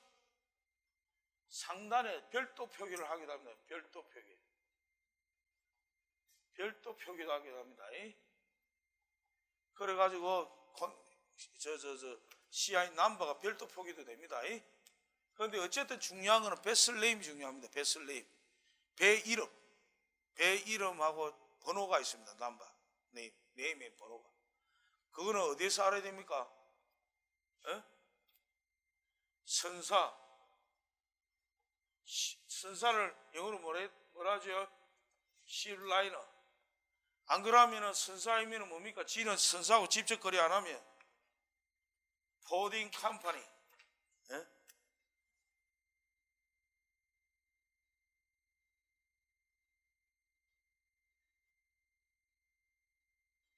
상단에 별도 표기를 하기도 합니다. 별도 표기도 하기도 합니다. 그래가지고 CI 넘버가 별도 표기도 됩니다. 그런데 어쨌든 중요한 거는 베슬네임이 중요합니다. 베슬네임, 배 이름. 배 이름하고 번호가 있습니다. 넘버, 네임의 번호가. 그거는 어디에서 알아야 됩니까? 에? 선사. 선사를 영어로 뭐라 하죠? ship라이너. 안 그러면은 선사 의미는 뭡니까? 지는 선사하고 직접 거래 안 하면 포딩 컴퍼니.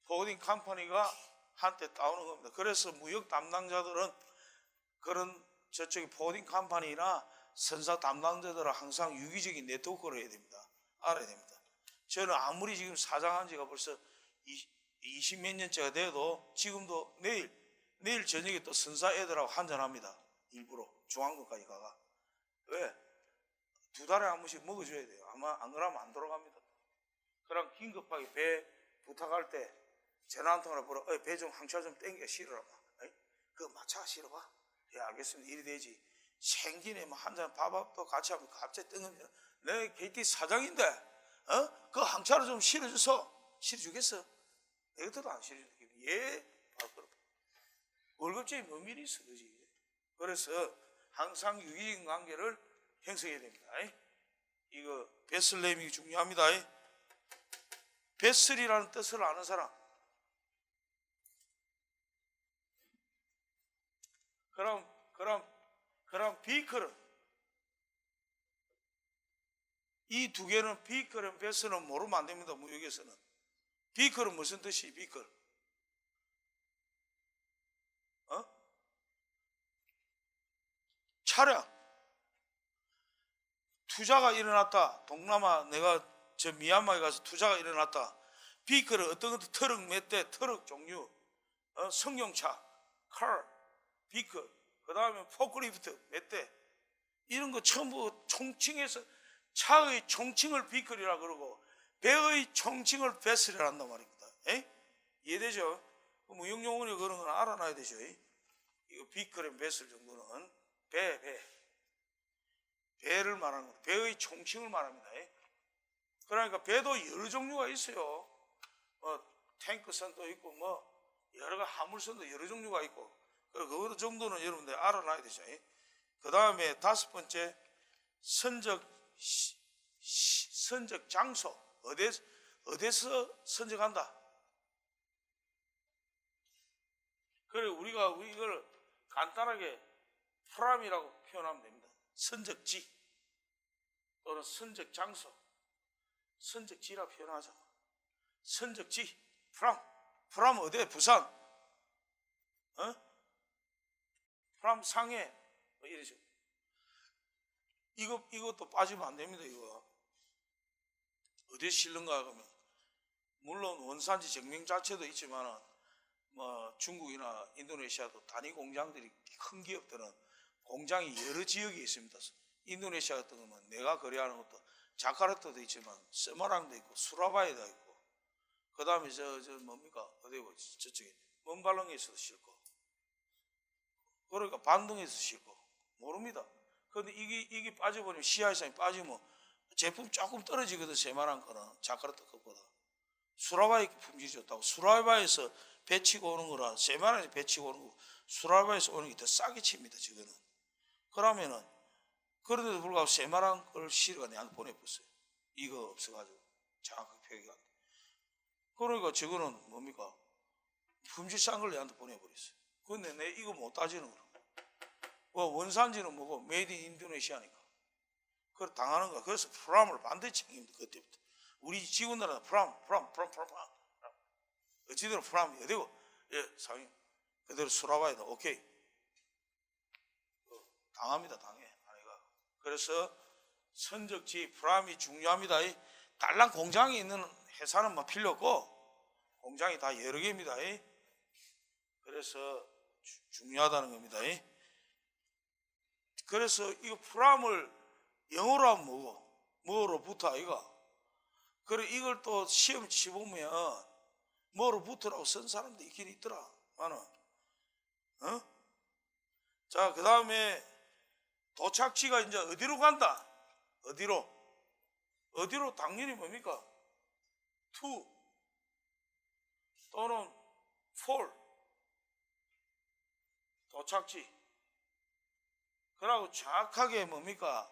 포딩 컴퍼니가 한때 따오는 겁니다. 그래서 무역 담당자들은 그런 저쪽에 포딩 컴퍼니나 선사 담당자들은 항상 유기적인 네트워크를 해야 됩니다. 알아야 됩니다. 저는 아무리 지금 사장한 지가 벌써 20몇 년째가 돼도 지금도 내일 저녁에 또 선사 애들하고 한잔합니다. 일부러 중앙동까지 가가. 왜? 2달에 한 번씩 먹어줘야 돼요. 아마 안 그러면 안 돌아갑니다. 그럼 긴급하게 배 부탁할 때 전화 한 통으로 벌어, 배 좀 항차 좀 땡겨 실어라. 그거 마차 실어봐. 예, 알겠습니다. 이리 되지. 생기네 뭐 한잔 밥도 같이 하면 갑자기 뜬금이야. 내 KT 사장인데 그 항차를 좀 실어줘서 실어주겠어? 내 것도 안 실어주겠어. 예, 바로 그렇고. 월급쟁이 뭔 일이 있어, 그지? 그래서 항상 유기적인 관계를 형성해야 됩니다. 이거 베슬레임이 중요합니다. 베슬이라는 뜻을 아는 사람. 그럼 비클은 이 두 개는 비클은 베슬은 모르면 안 됩니다. 무역에서는. 비클은 무슨 뜻이 비클? 차량. 투자가 일어났다. 동남아 내가 저 미얀마에 가서 투자가 일어났다. 비클은 어떤 것도 트럭 몇 대, 트럭 종류, 승용차, car, 비클. 그 다음에 포크리프트 몇 대. 이런 거 전부 총칭해서 차의 총칭을 비클이라 그러고 배의 총칭을 베슬이라 한단 말입니다. 이해되죠? 무역용어에 그런 건 알아놔야 되죠. 이거 비클, 베슬 정도는 배를 말하는 거예요. 배의 총칭을 말합니다. 그러니까 배도 여러 종류가 있어요. 탱크선도 있고 여러 가지 화물선도 여러 종류가 있고 그 정도는 여러분들 알아놔야 되죠. 그 다음에 5번째 선적 장소. 어디서 선적한다. 그래 우리가 이걸 간단하게 프람이라고 표현하면 됩니다. 선적지 또는 선적 장소, 선적지라 표현하죠. 선적지, 프람 어디에? 부산, 프람 상해, 이러죠. 이것도 빠지면 안 됩니다. 이거 어디에 실는가 하면 물론 원산지 증명 자체도 있지만 중국이나 인도네시아도 단위 공장들이 큰 기업들은 공장이 여러 지역에 있습니다. 인도네시아 같은 경우는 내가 거래하는 것도 자카르타도 있지만 세마랑도 있고 수라바에도 있고 그 다음에 저 뭡니까 어디고 저쪽에 먼발렁에서도 실고 그러니까 반동에서 실고 모릅니다. 그런데 이게 빠져버리면 시야상이 빠지면 제품 조금 떨어지거든. 세마랑 거는 자카르타 것보다. 수라바에 품질이 좋다고. 수라바에서 배치고 오는 거라 세마랑에서 배치고 오는 거 수라바에서 오는 게 더 싸게 칩니다. 저거는. 그러면은 그런데도 불구하고 세마랑 걸 실어가 내한테 보내버렸어요. 이거 없어가지고 정확하게 표기가 안 돼. 그러니까 저거는 뭡니까 품질 싼 걸 내한테 보내버렸어요. 근데 내 이거 못 따지는 거라. 원산지는 뭐고 메이드 인 인도네시아니까 그걸 당하는 거야. 그래서 프람을 반드시 챙깁니다. 그때부터 우리 직원들은 프람 어찌되든 프람이 어디고 상임 그대로 수라바이다. 오케이 당합니다. 당해 아이가. 그래서 선적지 프람이 중요합니다. 딸랑 공장이 있는 회사는 필요 없고 공장이 다 여러 개입니다. 그래서 중요하다는 겁니다. 그래서 이거 프람을 영어로 하면 뭐로부터 아이가. 그래 이걸 또 시험 치보면 뭐로부터라고 쓴 사람도 있긴 있더라. 나는 자, 그 다음에 도착지가 이제 어디로 간다? 어디로? 어디로? 당연히 뭡니까? to 또는 for 도착지. 그러고 정확하게 뭡니까?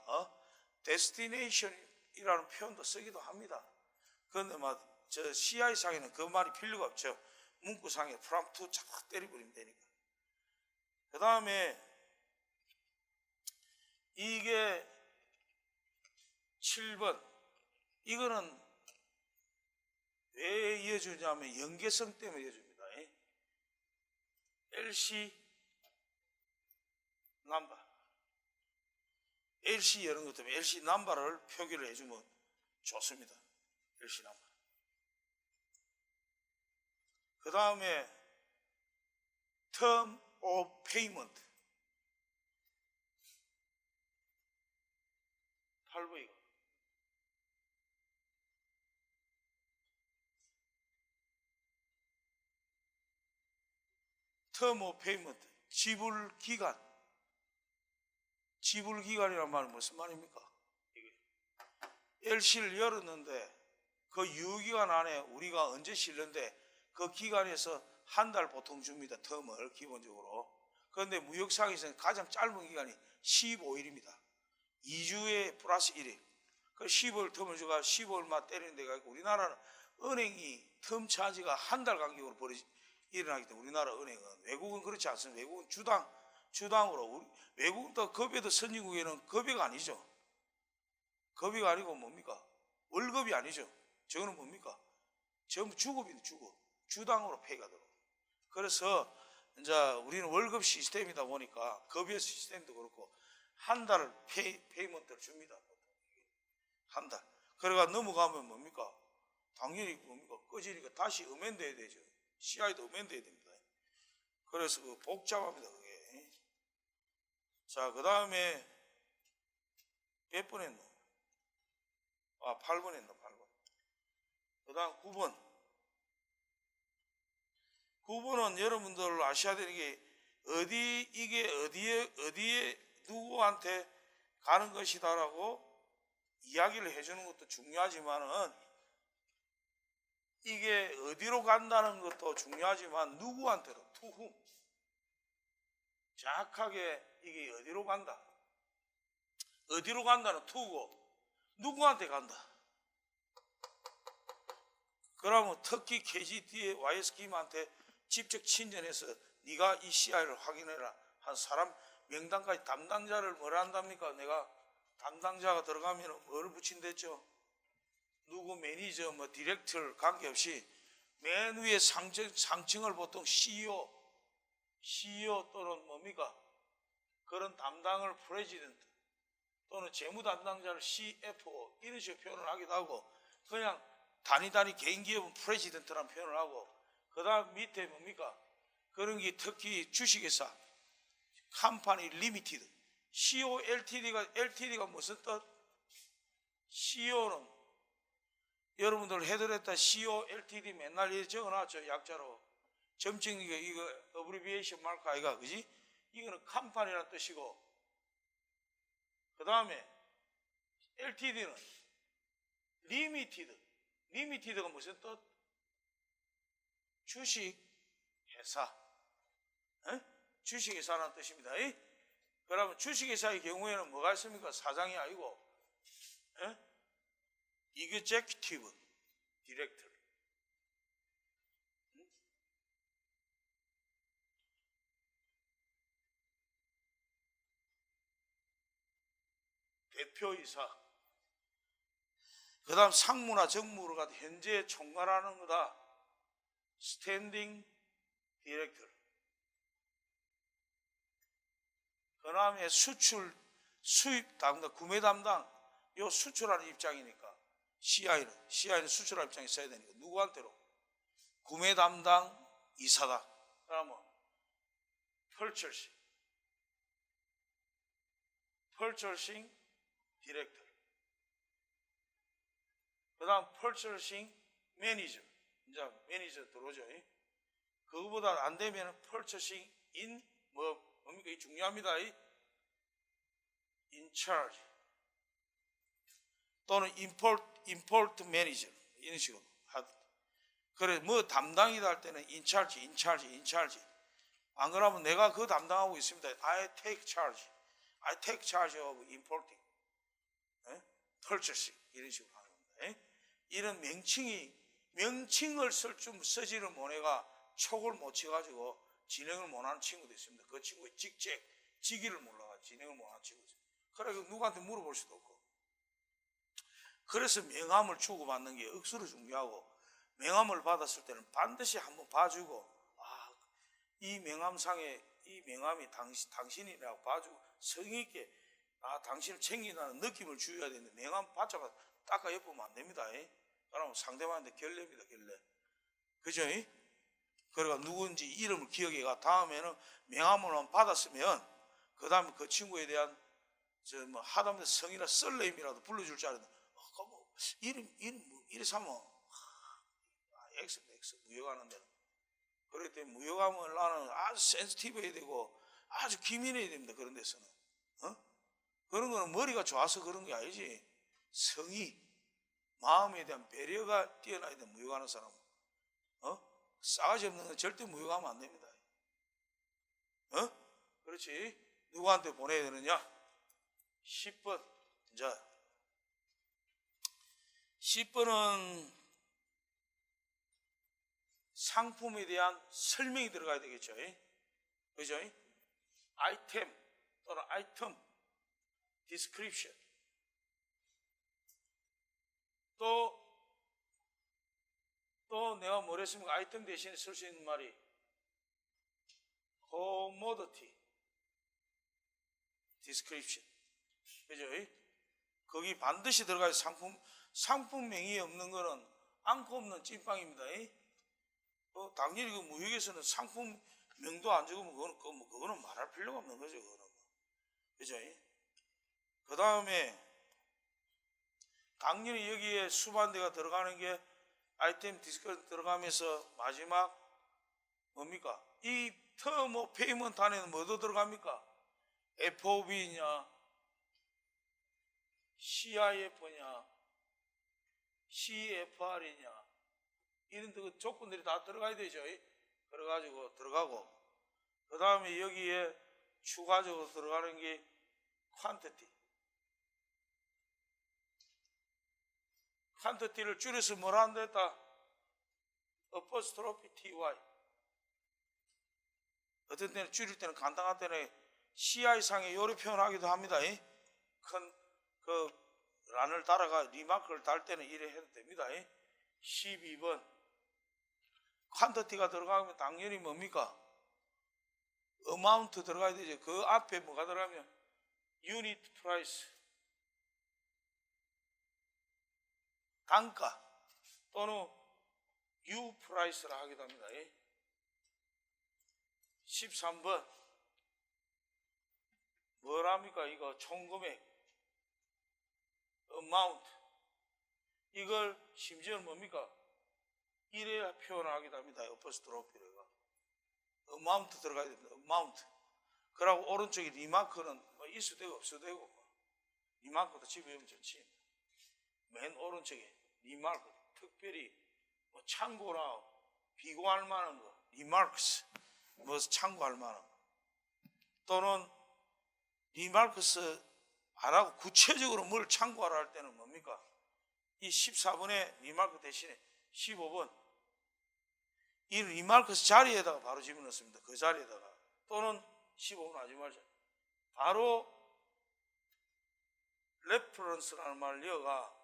destination이라는 표현도 쓰기도 합니다. 그런데 저 CI상에는 그 말이 필요가 없죠. 문구상에 from to 착 때려버리면 되니까. 그 다음에 이게 7번. 이거는 왜 이어주냐면 연계성 때문에 이어줍니다. LC 넘버. LC 이런 것 때문에 LC 넘버를 표기를 해주면 좋습니다. LC 넘버. 그 다음에 term of payment. 8번 이거. term of payment. 지불 기간. 지불 기간이란 말은 무슨 말입니까? LC를 열었는데 그 유효기간 안에 우리가 언제 실는데 그 기간에서 한 달 보통 줍니다. 텀을 기본적으로. 그런데 무역상에서는 가장 짧은 기간이 15일입니다. 2주에 플러스 1일. 그 15일 텀을 줘가 15일만 때리는 데가 있고, 우리나라는 은행이 텀 차지가 한 달 간격으로 일어나기 때문에 우리나라 은행은, 외국은 그렇지 않습니다. 외국은 주당으로, 외국도 급여도 선진국에는 급여가 아니죠. 급여가 아니고 뭡니까? 월급이 아니죠. 저거는 뭡니까? 전부 주급인데 주급. 주당으로 페이가 들어요. 그래서 이제 우리는 월급 시스템이다 보니까 급여 시스템도 그렇고 한 달을 페이먼트를 줍니다. 한 달. 그래가 넘어가면 뭡니까? 당연히 뭡니까? 꺼지니까 다시 음엔돼야 되죠. CI도 음엔돼야 됩니다. 그래서 복잡합니다, 그게. 자, 그 다음에 몇 번 했노? 8번 했노, 8번. 그 다음 9번. 9번은 여러분들 아셔야 되는 게, 이게 어디에 누구한테 가는 것이다라고 이야기를 해주는 것도 중요하지만은, 이게 어디로 간다는 것도 중요하지만, 누구한테로, to whom. 정확하게 이게 어디로 간다. 어디로 간다는 to고, 누구한테 간다. 그러면 특히 KGD의 YSK임한테 직접 친전해서 네가 이 CI를 확인해라 한 사람 명단까지 담당자를 뭐라 한답니까? 내가 담당자가 들어가면 뭐를 붙인댔죠? 누구 매니저 뭐 디렉터 관계없이 맨 위에 상층을 보통 CEO 또는 뭡니까? 그런 담당을 프레지던트 또는 재무 담당자를 CFO 이런 식으로 표현을 하기도 하고, 그냥 단위 개인 기업은 프레지던트라는 표현을 하고, 그 다음 밑에 뭡니까? 그런 게 특히 주식회사, 컴퍼니 리미티드, CO LTD가 무슨 뜻? CO는 여러분들 해드렸다. CO LTD 맨날 이렇게 적어놨죠. 약자로. 점칭 이거 어브리비에이션 마크 아이가, 그지? 이거는 컴퍼니라는 뜻이고, 그 다음에 LTD는 리미티드가 무슨 뜻? 주식회사. 주식회사라는 뜻입니다. 그러면 주식회사의 경우에는 뭐가 있습니까? 사장이 아니고 Executive Director. 대표이사. 그 다음 상무나 정무가 현재 총괄하는 거다. 스탠딩 디렉터. 그 다음에 수입 담당, 구매 담당. 요 수출하는 입장이니까 CI는 수출하는 입장에 써야 되니까 누구한테로? 구매 담당 이사다. 그러면 Purchasing Director. 그 다음 Purchasing Manager. 이제 매니저 들어오죠. 그거보다 안 되면 Purchasing in 뭡니까? 이 중요합니다. In charge. 또는 import manager 이런 식으로 하든. 그래 뭐 담당이다 할 때는 in charge. 안 그러면 내가 그 담당하고 있습니다. I take charge of importing, purchasing 이런 식으로 하는 겁니다. 이런 명칭을 쓰지를 못해가 촉을 못 쳐가지고 진행을 못하는 친구도 있습니다. 그 친구의 직위를 몰라가 진행을 못하는 친구죠. 그래 누구한테 물어볼 수도 없고. 그래서 명함을 주고받는 게 억수로 중요하고, 명함을 받았을 때는 반드시 한번 봐주고, 이 명함상에 이 명함이 당신이라고 봐주고 성의 있게 당신을 챙긴다는 느낌을 주어야 되는데, 명함 받자마자 닦아 엿보면 안 됩니다. 그러면 상대방한테 결례입니다. 결례. 그죠? 그러니까 누군지 이름을 기억해가 다음에는 명함을 받았으면 그 다음에 그 친구에 대한 하다못해 성이나 썰네임이라도 불러줄 줄 알았는데, 이름 이래서 하면 X 무역하는 데는. 그렇기 때문에 무역하면 나는 아주 센시티브해야 되고 아주 기민해야 됩니다. 그런 데서는. 그런 거는 머리가 좋아서 그런 게 아니지. 성의, 마음에 대한 배려가 뛰어나야 돼. 무역하는 사람은. 싸가지 없는 건 절대 무역하면 안 됩니다. 그렇지. 누구한테 보내야 되느냐? 10번. 자, 10번은 상품에 대한 설명이 들어가야 되겠죠. 그죠? 아이템 또는 아이템 description. 또 내가 뭘 했습니까? 아이템 대신에 쓸 수 있는 말이 commodity description. 그죠? 거기 반드시 들어가야 상품명이 없는 거는 앙코 없는 찐빵입니다. 당연히 그 무역에서는 상품명도 안 적으면 그거는 말할 필요가 없는 거죠. 그거는. 그죠? 그 다음에 당연히 여기에 수반대가 들어가는 게 아이템 디스크 들어가면서 마지막 뭡니까? 이 term of payment 안에는 뭐도 들어갑니까? FOB냐, CIF냐, CFR이냐, 이런 그 조건들이 다 들어가야 되죠. 그래가지고 들어가고, 그 다음에 여기에 추가적으로 들어가는 게 quantity. quantity를 줄여서 뭐라 한다 했다? apostrophe ty. 어떤 때는 줄일 때는 간단할 때는 CI상에 요리 표현하기도 합니다. 큰 그 란을 달아가 리마크를 달 때는 이래 해도 됩니다. 12번. quantity가 들어가면 당연히 뭡니까? amount 들어가야 되죠. 그 앞에 뭐가 들어가면 unit price, 단가 또는 U price라 하기도 합니다. 13번. 뭐랍니까? 이거 총금액 amount. 이걸 심지어는 뭡니까? 이래야 표현하기도 합니다. 어퍼스트로피가 amount 들어가야 됩니다. amount. 그리고 오른쪽에 리마크는 뭐 있어도 되고 없어도 되고, 리마크도 집어오면 좋지. 맨 오른쪽에 리마크, 특별히 뭐 참고나 비교할 만한 거, 리마크스, 뭐 참고할 만한 거. 또는 리마크스 안 하고 구체적으로 뭘 참고하라 할 때는 뭡니까? 이 14번의 리마크 대신에 15번. 이 리마크스 자리에다가 바로 집어넣습니다. 그 자리에다가. 또는 15번 하지 말자. 바로 레퍼런스라는 말을 이어가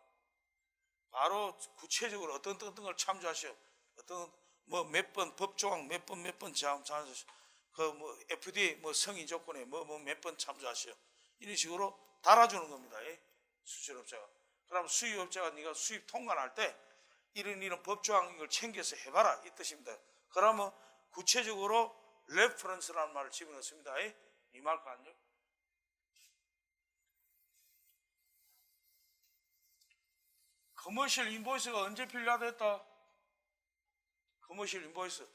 바로 구체적으로 어떤 걸 참조하시오. 어떤 뭐 몇 번 법조항 몇 번 참조하시오. 그 뭐 FDA 뭐 승인 조건에 뭐 몇 번 참조하시오. 이런 식으로 달아주는 겁니다. 수출업자가. 그럼 수입업자가 네가 수입 통관할 때 이런 법조항 이걸 챙겨서 해봐라 이 뜻입니다. 그러면 구체적으로 레퍼런스라는 말을 집어넣습니다. 이 말거 아니요? 커머셜 인보이스가 언제 필요하다 했다? 커머셜 인보이스.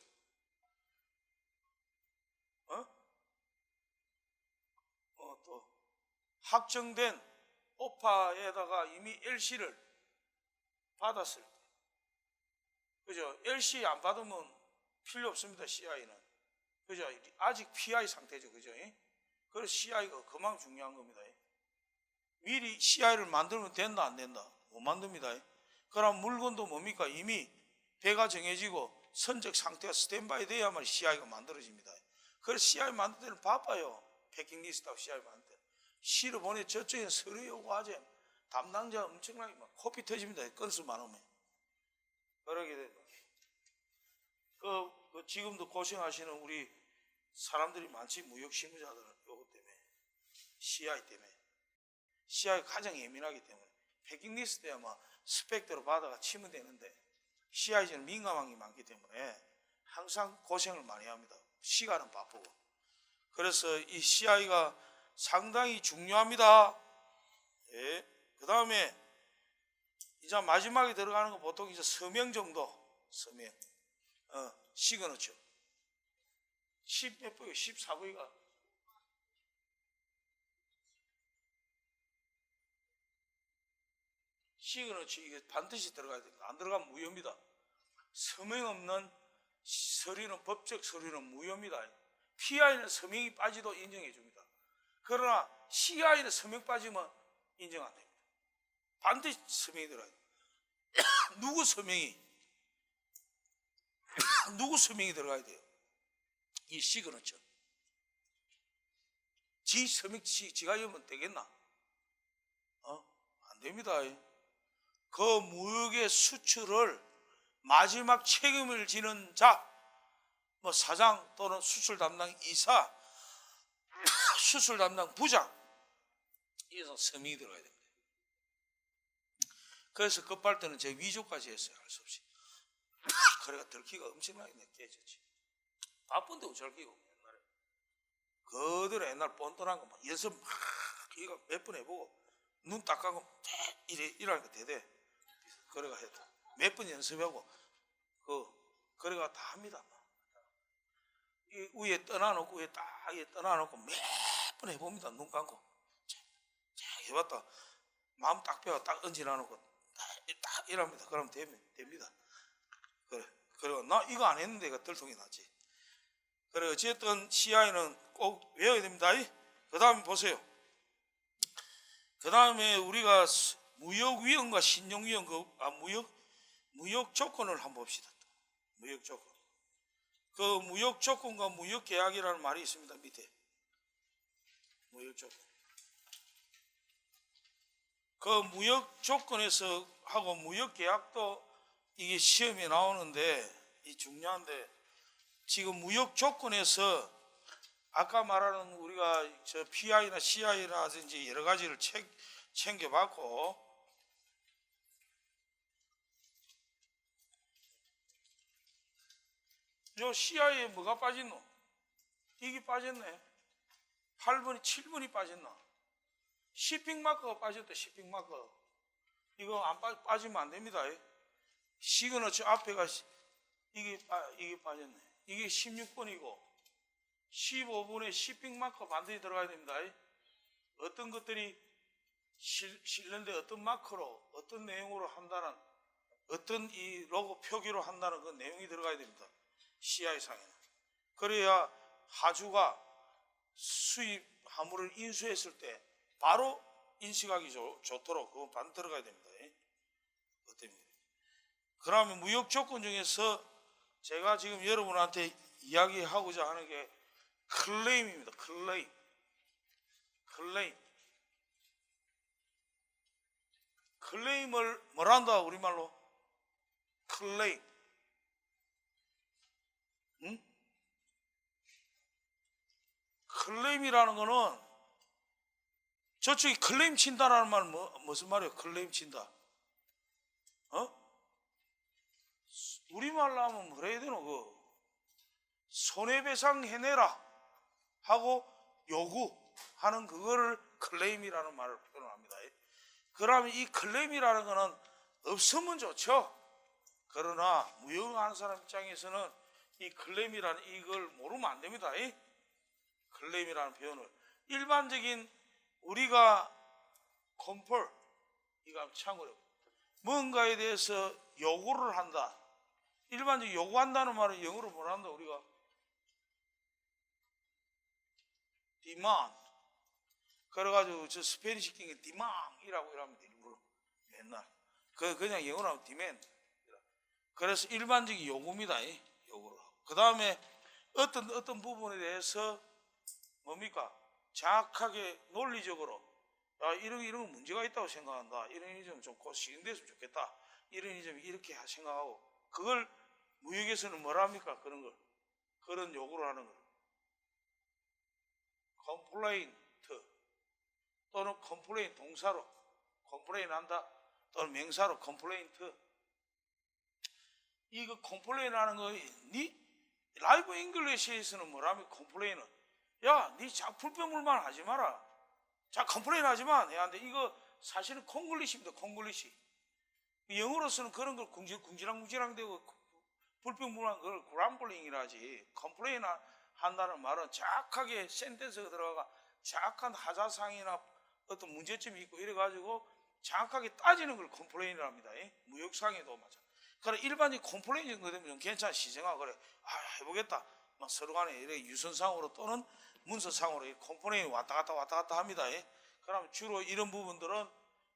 또 확정된 오파에다가 이미 LC를 받았을 때, 그죠? LC 안 받으면 필요 없습니다. CI는, 그죠? 아직 PI 상태죠, 그죠? 그래서 CI가 그만큼 중요한 겁니다. 미리 CI를 만들면 된다, 안 된다? 못 만듭니다. 그럼 물건도 뭡니까? 이미 배가 정해지고 선적 상태가 스탠바이 돼야만 CI가 만들어집니다. 그래서 CI 만들 때는 바빠요. 패킹리스트하고 CI 만들 때는. 실어 보내 저쪽에 서류 요구하지. 담당자 엄청나게 막 코피 터집니다. 건수 많으면. 그러게 됩니다. 지금도 고생하시는 우리 사람들이 많지. 무역 실무자들은 요거 때문에. CI 때문에. CI가 가장 예민하기 때문에. 패킹리스트야 뭐 스펙대로 받아가 치면 되는데 CI는 민감한 게 많기 때문에 항상 고생을 많이 합니다. 시간은 바쁘고. 그래서 이 CI가 상당히 중요합니다. 예. 그 다음에 이제 마지막에 들어가는 거 보통 이제 서명 정도. 서명. 시그너처. 10몇 부에 14부가 시그너처 이게 반드시 들어가야 됩니다. 안 들어가면 무효입니다. 서명 없는 서류는 법적 서류는 무효입니다. PI는 서명이 빠지도 인정해 줍니다. 그러나 CI는 서명 빠지면 인정 안 됩니다. 반드시 서명이 들어가야 돼요. 누구 서명이 들어가야 돼요? 이 시그너처. 지 서명 지가 열면 되겠나? 안 됩니다. 그 무역의 수출을 마지막 책임을 지는 자, 뭐 사장 또는 수출 담당 이사, 수출 담당 부장, 이에서 서명이 들어가야 됩니다. 그래서 급할 때는 제 위조까지 했어요. 할 수 없이. 그래가 들키가 엄청나게 깨졌지. 바쁜데 어쩔기고 옛날에. 그들은 옛날 뻔뻔한 거 막 연습 막 이거 몇 번 해보고 눈 딱 감고 이러니까 되대. 그래가 해도 몇 번 연습하고 그래가 다 합니다. 이 위에 떠나놓고 위에 딱 떠나놓고 몇 번 해봅니다. 눈 감고 자 해봤다. 마음 딱 배워 딱 얹어놔놓고 딱 이랍니다. 그러면 됩니다. 그래 나 이거 안 했는데 이거 들통이 나지. 그래 어쨌든 CI는 꼭 외워야 됩니다. 그 다음에 보세요. 그 다음에 우리가 무역위원과 신용위원 무역 조건을 한번 봅시다. 무역 조건. 그 무역 조건과 무역 계약이라는 말이 있습니다. 밑에 무역 조건. 그 무역 조건에서 하고 무역 계약도 이게 시험에 나오는데 이 중요한데 지금 무역 조건에서 아까 말하는 우리가 저 PI나 CI라든지 여러 가지를 챙겨봤고 요 CI에 뭐가 빠졌노? 이게 빠졌네. 8번이 7번이 빠졌나? shipping 마커가 빠졌다. shipping 마커. 이거 안 빠지면 안 됩니다. 시그너처 앞에가 이게 빠졌네. 이게 16번이고 15번에 shipping 마커 반드시 들어가야 됩니다. 어떤 것들이 실는데 어떤 마커로 어떤 내용으로 한다는 어떤 이 로고 표기로 한다는 그 내용이 들어가야 됩니다. CI상에는. 그래야 하주가 수입 화물을 인수했을 때 바로 인식하기 좋도록 그건 반드시 들어가야 됩니다. 어때입니다. 그러면 무역 조건 중에서 제가 지금 여러분한테 이야기하고자 하는 게 클레임입니다. 클레임을 뭐란다 우리말로? 클레임. 응? 클레임이라는 거는 저쪽이 클레임 친다라는 말은 무슨 말이에요? 클레임 친다. 우리말로 하면 뭐라 해야 되노? 손해배상 해내라 하고 요구하는 그거를 클레임이라는 말을 표현합니다. 그러면 이 클레임이라는 거는 없으면 좋죠. 그러나 무역하는 사람 입장에서는 이 클레임이라는 이걸 모르면 안 됩니다. 클레임이라는 표현을 일반적인 우리가 compel 이거 한번 참고해요. 뭔가에 대해서 요구를 한다. 일반적으로 요구한다는 말은 영어로 뭐라 한다 우리가? demand. 그래가지고 저 스페니시 킹이 demand이라고 이러면 돼 일부러 맨날. 그냥 영어로 하면 demand. 그래서 일반적인 요구입니다. 요구로. 그 다음에 어떤 부분에 대해서 뭡니까? 정확하게 논리적으로 이런 거 문제가 있다고 생각한다. 이런 점이 좀 시행됐으면 좋겠다. 이런 점이 이렇게 생각하고 그걸 무역에서는 뭐라 합니까? 그런 요구를 하는 거. complaint 또는 complain 동사로 complain 한다 또는 명사로 complaint. 이거 complain 하는 거 라이브 잉글리시에서는 뭐라면 complain은 니 자꾸 불평불만 하지 마라. 자 complain 하지 마. 내한테 이거 사실은 콩글리시입니다. 콩글리시. 영어로서는 그런 걸 궁지랑 되고 불평불만 그걸 그람블링이라 하지. complain 한다는 말은 정확하게 센텐스가 들어가 정확한 하자상이나 어떤 문제점이 있고 이래가지고 정확하게 따지는 걸 컴플레인이라 합니다. 무역상에도 마찬가지. 그래 일반적인 컴플레인 정도 되면 좀 괜찮아 시정하고 그래 해보겠다. 막 서로 간에 이렇게 유선상으로 또는 문서상으로 컴플레인이 왔다 갔다 합니다. 그럼 주로 이런 부분들은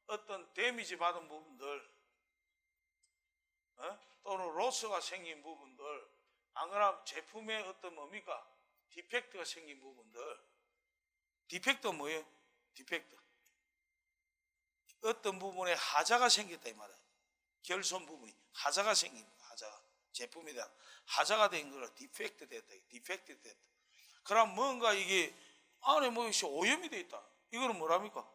어떤 데미지 받은 부분들 또는 로스가 생긴 부분들 안 그러면 제품에 어떤 뭡니까? 디펙트가 생긴 부분들. 디펙트는 뭐예요? 디펙트. 어떤 부분에 하자가 생겼다 이 말이에요. 결손 부분이 하자가 생긴 거예요. 하자가. 제품에 대한 하자가 된 거를 디펙트 됐다. 디펙트 됐다. 그럼 뭔가 이게 안에 뭐 오염이 돼 있다. 이거는 뭐랍니까?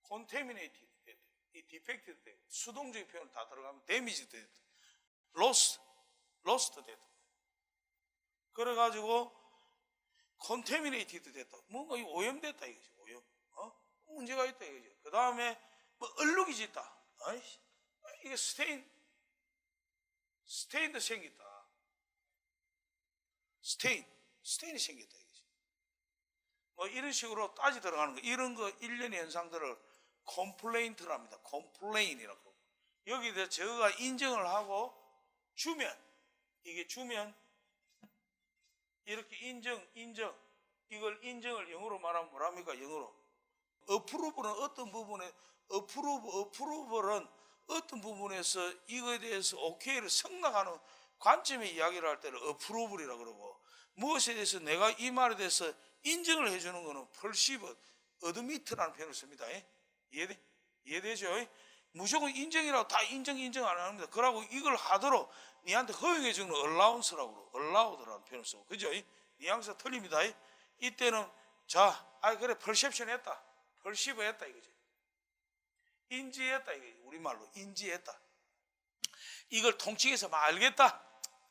contaminated 됐다. 이 디펙트 됐다. 수동적인 표현 다 들어가면 데미지 됐다. lost 됐다. 그래가지고 contaminated 됐다. 뭔가 오염됐다 이거지. 오염. 문제가 있다 이거지. 그 다음에 뭐 얼룩이 짙다. 이게 스테인도 생겼다. 스테인이 생겼다 이거지. 뭐 이런 식으로 따지 들어가는 거. 이런 거 일련의 현상들을 컴플레인트랍니다. 컴플레인이라고. 여기에 대해서 저가 인정을 하고 주면 이렇게 인정 이걸 인정을 영어로 말하면 뭐랍니까? 영어로 어프로브는 어떤 부분에 어프로벌은 어떤 부분에서 이거에 대해서 오케이를 승낙하는 관점의 이야기를 할 때를 어프로벌이라고 그러고 무엇에 대해서 내가 이 말에 대해서 인정을 해주는 것은 펄시브 어드미트라는 표현을 씁니다. 이해되죠? 무조건 인정이라고 다 인정 안 합니다. 그러고 이걸 하도록 니한테 허용해 주는 allowance라고 allowed라는 표현을 쓰고 그죠? 뉘앙스가 틀립니다. 이때는 그래 perception 했다. perceive 했다 이거지. 인지했다 이거지. 우리말로 인지했다. 이걸 통칭해서 막 알겠다.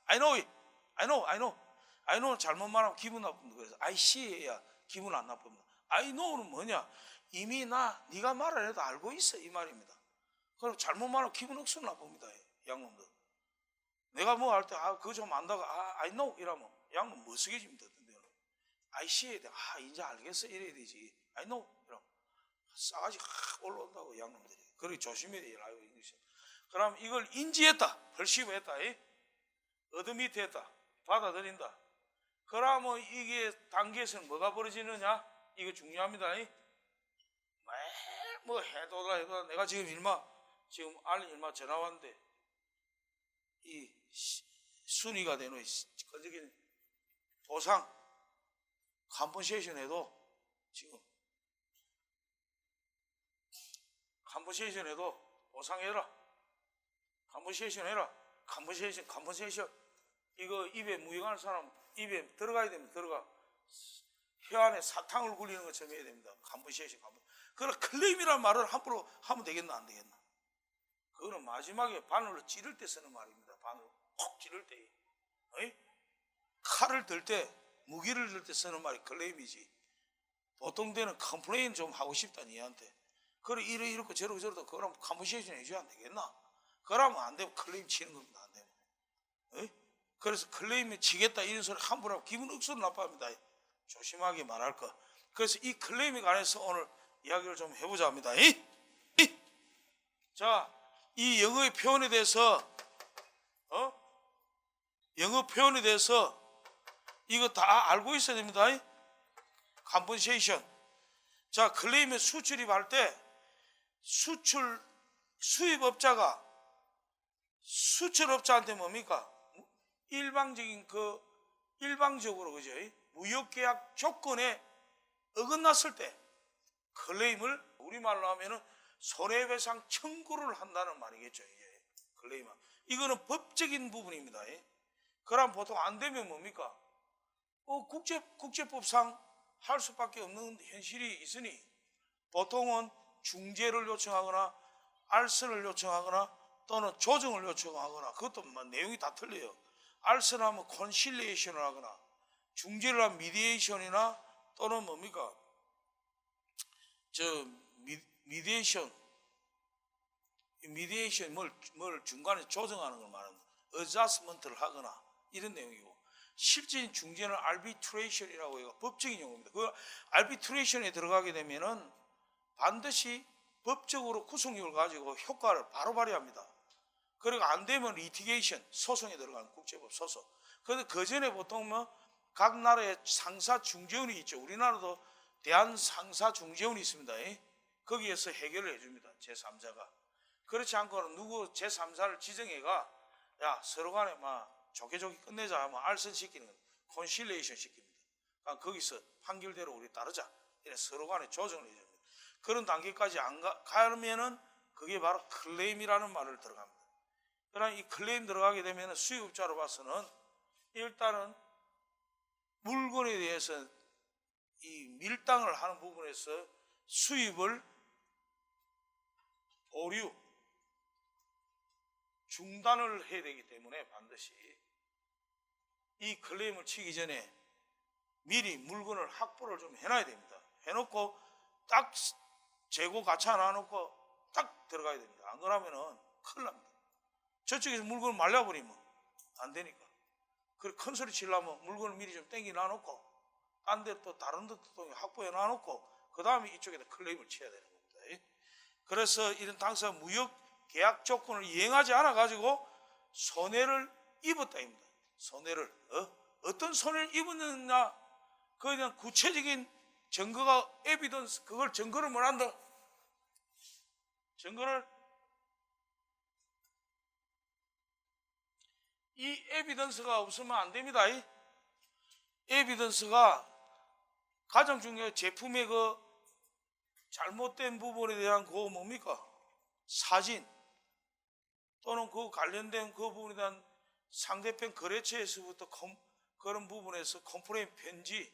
I know it. I know는 잘못 말하면 기분 나쁩니다. 그래서 I see 해야 기분 안 나쁩니다. I know는 뭐냐? 이미 네가 말 안 해도 알고 있어 이 말입니다. 그럼 잘못 말하면 기분 억수 나쁩니다. 양놈들. 내가 뭐 할 때 그거 좀 안다가 I know 이러면 양놈 멋쓰게집니다. I see 돼. 이제 알겠어 이래야 되지. I know 이러면 싸가지 확 올라온다고 양놈들이. 그러니 조심해야 돼. 그럼 이걸 인지했다. perceive했다. 어드미트했다. 받아들인다. 그러면 이게 단계에서는 뭐가 벌어지느냐? 이거 중요합니다. 매일 뭐 해도 내가 지금 알린 일마 전화 왔는데 이 순위가 되는 끈적이는 보상 컴퍼세이션 해도 지금 컴퍼세이션 해도 보상해라. 컴퍼세이션 해라. 컴퍼세이션 이거 입에 무용하는 사람 입에 들어가야 됩니다. 혀 안에 사탕을 굴리는 것처럼 해야 됩니다. 컴퍼세이션. 그럼 클레임이란 말을 함부로 하면 되겠나 안 되겠나? 그거는 마지막에 바늘로 찌를 때 쓰는 말입니다. 바늘로 콕 찌를 때 칼을 들 때 무기를 들 때 쓰는 말이 클레임이지. 보통 때는 컴플레인 좀 하고 싶다 니한테. 그래 이렇게 저렇게 그럼 컴퍼세이션 해줘야 안 되겠나? 그러면 안 되면 클레임 치는 겁니다. 안 되면. 그래서 클레임에 치겠다 이런 소리 함부로 하면 기분 억수로 나빠합니다. 조심하게 말할 것. 그래서 이 클레임에 관해서 오늘 이야기를 좀 해보자 합니다. 자, 이 영어의 표현에 대해서 영어 표현에 대해서 이거 다 알고 있어야 됩니다. 컴pen세이션. 자, 클레임에 수출입할 때 수입업자가 수출업자한테 뭡니까? 일방적으로 그죠? 무역계약 조건에 어긋났을 때 클레임을 우리말로 하면은 손해배상 청구를 한다는 말이겠죠. 이게 클레임은 이거는 법적인 부분입니다. 그럼 보통 안 되면 뭡니까? 국제법상 할 수밖에 없는 현실이 있으니 보통은 중재를 요청하거나 알선을 요청하거나 또는 조정을 요청하거나 그것도 내용이 다 틀려요. 알선하면 콘실리에이션을 하거나 중재를 하면 미디에이션이나 또는 뭡니까? 미디에이션 뭘 중간에 조정하는 걸 말하는 어자스먼트를 하거나 이런 내용이고 실질적인 중재는 알비트레이션이라고 해요. 법적인 용어입니다. 그 알비트레이션에 들어가게 되면은 반드시 법적으로 구속력을 가지고 효과를 바로 발휘합니다. 그리고 안 되면 리티게이션, 소송에 들어가는 국제법 소송. 그런데 그 전에 보통 각 나라의 상사 중재원이 있죠. 우리나라도 대한상사중재원이 있습니다. 거기에서 해결을 해줍니다. 제3자가. 그렇지 않고는 누구 제3자를 지정해가 야 서로 간에 좋게 끝내자 하면 알선시키는 건 콘실레이션 시킵니다. 그러니까 거기서 판결대로 우리 따르자. 이래 서로 간에 조정을 해줍니다. 그런 단계까지 안 가면은 그게 바로 클레임이라는 말을 들어갑니다. 그러나 이 클레임 들어가게 되면 수입업자로 봐서는 일단은 물건에 대해서 이 밀당을 하는 부분에서 수입을 보류, 중단을 해야 되기 때문에 반드시 이 클레임을 치기 전에 미리 물건을 확보를 좀 해놔야 됩니다. 해놓고 딱 재고 가차 놔놓고 딱 들어가야 됩니다. 안 그러면은 큰일 납니다. 저쪽에서 물건을 말려버리면 안 되니까. 그리고 큰 소리 치려면 물건을 미리 좀 땡겨 놔놓고 딴 데 또 다른 데도 확보해 놔놓고 그 다음에 이쪽에다 클레임을 쳐야 되는 겁니다. 그래서 이런 당사가 무역 계약 조건을 이행하지 않아 가지고 손해를 입었다입니다. 손해를 어떤 손해를 입었느냐 그에 대한 구체적인 증거가 에비던스 그걸 증거를 뭐란다? 증거를 이 에비던스가 없으면 안 됩니다. 이 에비던스가 가장 중요한 제품의 그 잘못된 부분에 대한 그 뭡니까? 사진 또는 그 관련된 그 부분에 대한 상대편 거래처에서부터 그런 부분에서 컴플레인 편지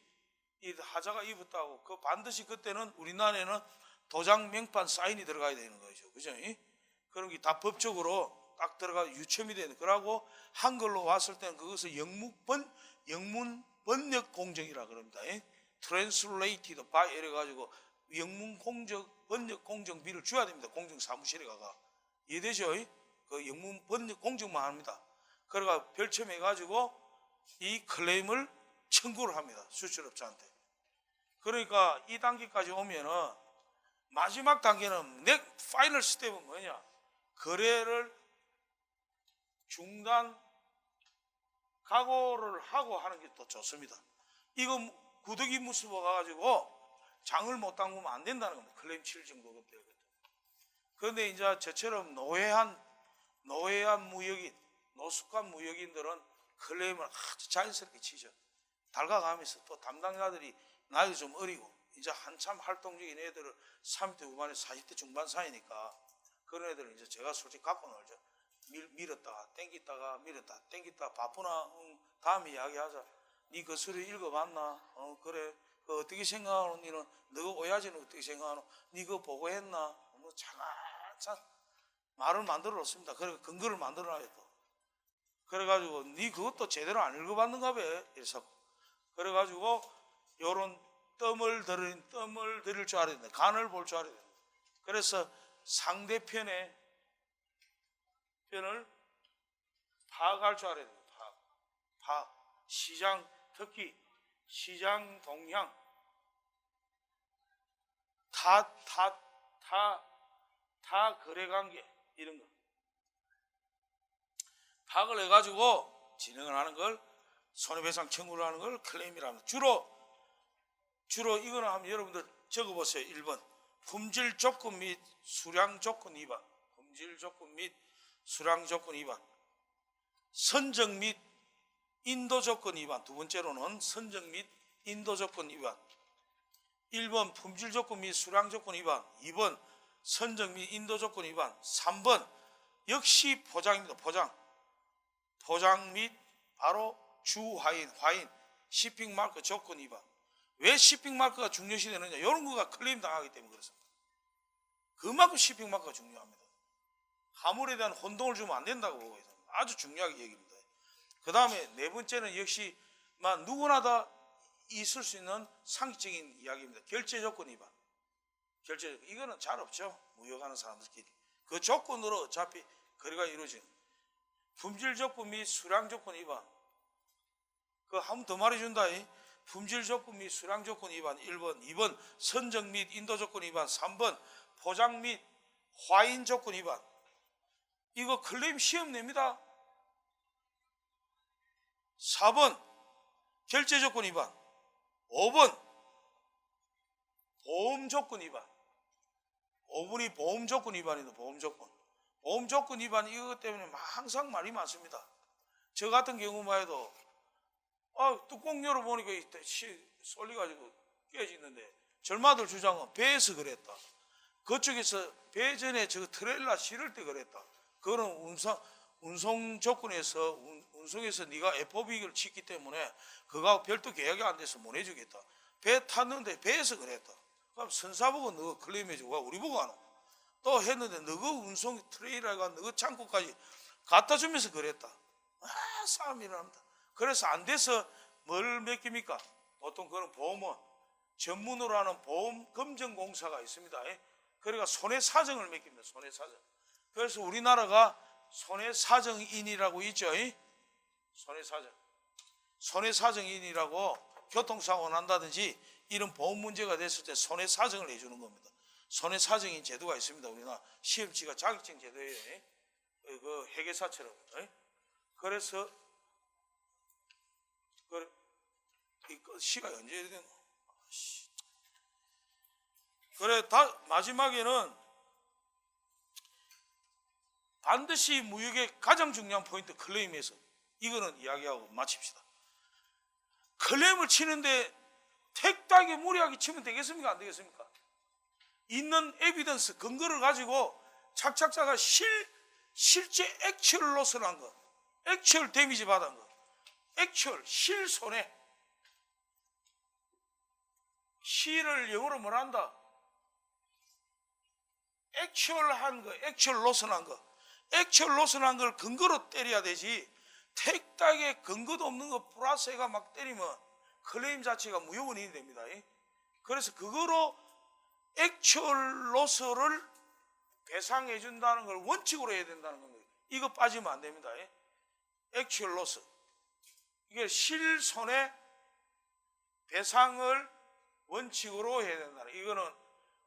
이 하자가 입었다고 그 반드시 그때는 우리나라에는 도장 명판 사인이 들어가야 되는 거죠. 그죠? 그런 게 다 법적으로 딱 들어가 유첨이 되는 그러고 한글로 왔을 때는 그것을 영문 번역 공정이라 그럽니다. Translated by 이래 가지고 영문 번역 공정비를 줘야 됩니다. 공정 사무실에 가가 이해되죠? 그 영문 번역 공정만 합니다. 그래가 별첨해 가지고 이 클레임을 청구를 합니다. 수출업자한테. 그러니까 이 단계까지 오면은 마지막 단계는 파이널 스텝은 뭐냐? 거래를 중단 각오를 하고 하는 게 또 좋습니다. 이거 구더기 무스버 가가지고 장을 못 담그면 안 된다는 겁니다. 클레임 칠 정도가 되거든. 그런데 이제 저처럼 노예한 무역인, 노숙한 무역인들은 클레임을 아주 자연스럽게 치죠. 달가가면서 또 담당자들이 나이도 좀 어리고 이제 한참 활동 중인 애들을 30대 후반에 40대 중반 사이니까 그런 애들은 이제 제가 솔직히 갖고 놀죠. 밀었다가 땡겼다가 밀었다 땡겼다가 바쁘나 다음에 이야기하자. 니 그 서류 읽어봤나? 그래. 그 어떻게 생각하노? 니는 너가 오야지는 어떻게 생각하노? 니 그거 보고했나? 차근차근 말을 만들어 놓습니다. 그래 근거를 만들어 놔요 또. 그래가지고 니 그것도 제대로 안 읽어봤는가 봐. 이래서 그래가지고 요런 뜸을 들일 줄 알아야 된다. 간을 볼 줄 알아야 된다. 그래서 상대편의 편을 파악할 줄 알아야 됩니다. 파악. 시장, 특히 시장 동향, 타 거래관계 이런 거 파악을 해가지고 진행을 하는 걸 손해배상 청구를 하는 걸 클레임이라 합니다. 주로 이거는 한번 여러분들 적어보세요. 1번 품질 조건 및 수량 조건 위반, 품질 조건 및 수량 조건 위반, 선정 및 인도 조건 위반. 두 번째로는 선정 및 인도 조건 위반. 1번 품질 조건 및 수량 조건 위반, 2번 선정 및 인도 조건 위반, 3번 역시 포장입니다. 포장 및 바로 주화인, shipping 마크 조건 위반. 왜 shipping 마크가 중요시 되느냐? 이런 거가 클레임 당하기 때문에 그렇습니다. 그만큼 shipping 마크가 중요합니다. 화물에 대한 혼동을 주면 안 된다고 보고 있습니다. 아주 중요하게 얘기입니다. 그 다음에 네 번째는 역시 누구나 다 있을 수 있는 상식적인 이야기입니다. 결제 조건 위반. 이거는 잘 없죠. 무역하는 사람들끼리. 그 조건으로 어차피 거래가 이루어지는. 품질 조건 및 수량 조건 위반. 그 한 번 더 말해준다. 품질 조건 및 수량 조건 위반 1번, 2번 선정 및 인도 조건 위반, 3번 포장 및 화인 조건 위반. 이거 클레임 시험 냅니다. 4번 결제 조건 위반, 5번 보험 조건 위반. 5번이 보험 조건 위반입니다. 보험 조건 위반 이것 때문에 항상 말이 많습니다. 저 같은 경우만 해도 뚜껑 열어보니까 쏠려가지고 깨지는데 절마들 주장은 배에서 그랬다. 그쪽에서 배 전에 저 트레일러 실을 때 그랬다. 그거는 운송 조건에서 운송에서 네가 FOB를 짓기 때문에 그거하고 별도 계약이 안 돼서 못 해주겠다. 배 탔는데 배에서 그랬다. 그럼 선사 보고 너가 클레임해주고 우리 보고 안 오. 또 했는데 너가 운송 트레일러가 너가 창고까지 갖다 주면서 그랬다. 싸움이 일어납니다. 그래서 안 돼서 뭘 맡깁니까? 보통 그런 보험은 전문으로 하는 보험 검증공사가 있습니다. 그러니까 손해사정을 맡깁니다. 손해사정. 그래서 우리나라가 손해사정인이라고 있죠. 손해사정인이라고 교통사고 난다든지 이런 보험 문제가 됐을 때 손해사정을 해주는 겁니다. 손해사정인 제도가 있습니다. 우리나라 시험치가 자격증 제도예요. 그 회계사처럼. 그래서 시가 언제 되나? 그래 마지막에는 반드시 무역의 가장 중요한 포인트 클레임에서 이거는 이야기하고 마칩시다. 클레임을 치는데 택다하게 무리하게 치면 되겠습니까? 안 되겠습니까? 있는 에비던스 근거를 가지고 착착자가 실제 액츄얼 로스를 한 거, 액츄얼 데미지 받은 거, 액츄얼 실손해. 시를 영어로 뭐라 한다? 액츄얼 한 거, 액츄얼 로스 난 거. 액츄얼 로스 난 걸 근거로 때려야 되지. 택닥에 근거도 없는 거 플러스가 막 때리면 클레임 자체가 무효원인이 됩니다. 그래서 그거로 액츄얼 로스를 배상해 준다는 걸 원칙으로 해야 된다는 겁니다. 이거 빠지면 안 됩니다. 액츄얼 로스. 이게 실손해 배상을 원칙으로 해야 된다. 이거는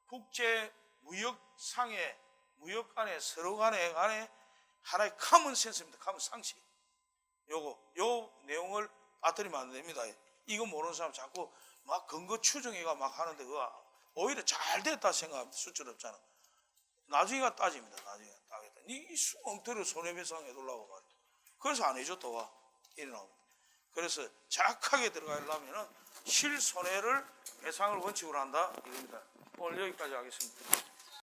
국제 무역상의 무역 간에 서로 간에 하나의 커먼 센스입니다. 커먼 상식. 요 내용을 빠뜨리면 안 됩니다. 이거 모르는 사람 자꾸 막 근거 추정해가 막 하는데 그거 오히려 잘 됐다 생각합니다. 수출 없잖아. 나중에가 따집니다. 나중에 따겠다. 이 엉터리 손해배상 해둘라고 말이야. 그래서 안 해줬다 와. 이래 나옵니다. 그래서 정확하게 들어가려면은 실손해를 배상을 원칙으로 한다. 이겁니다. 오늘 여기까지 하겠습니다.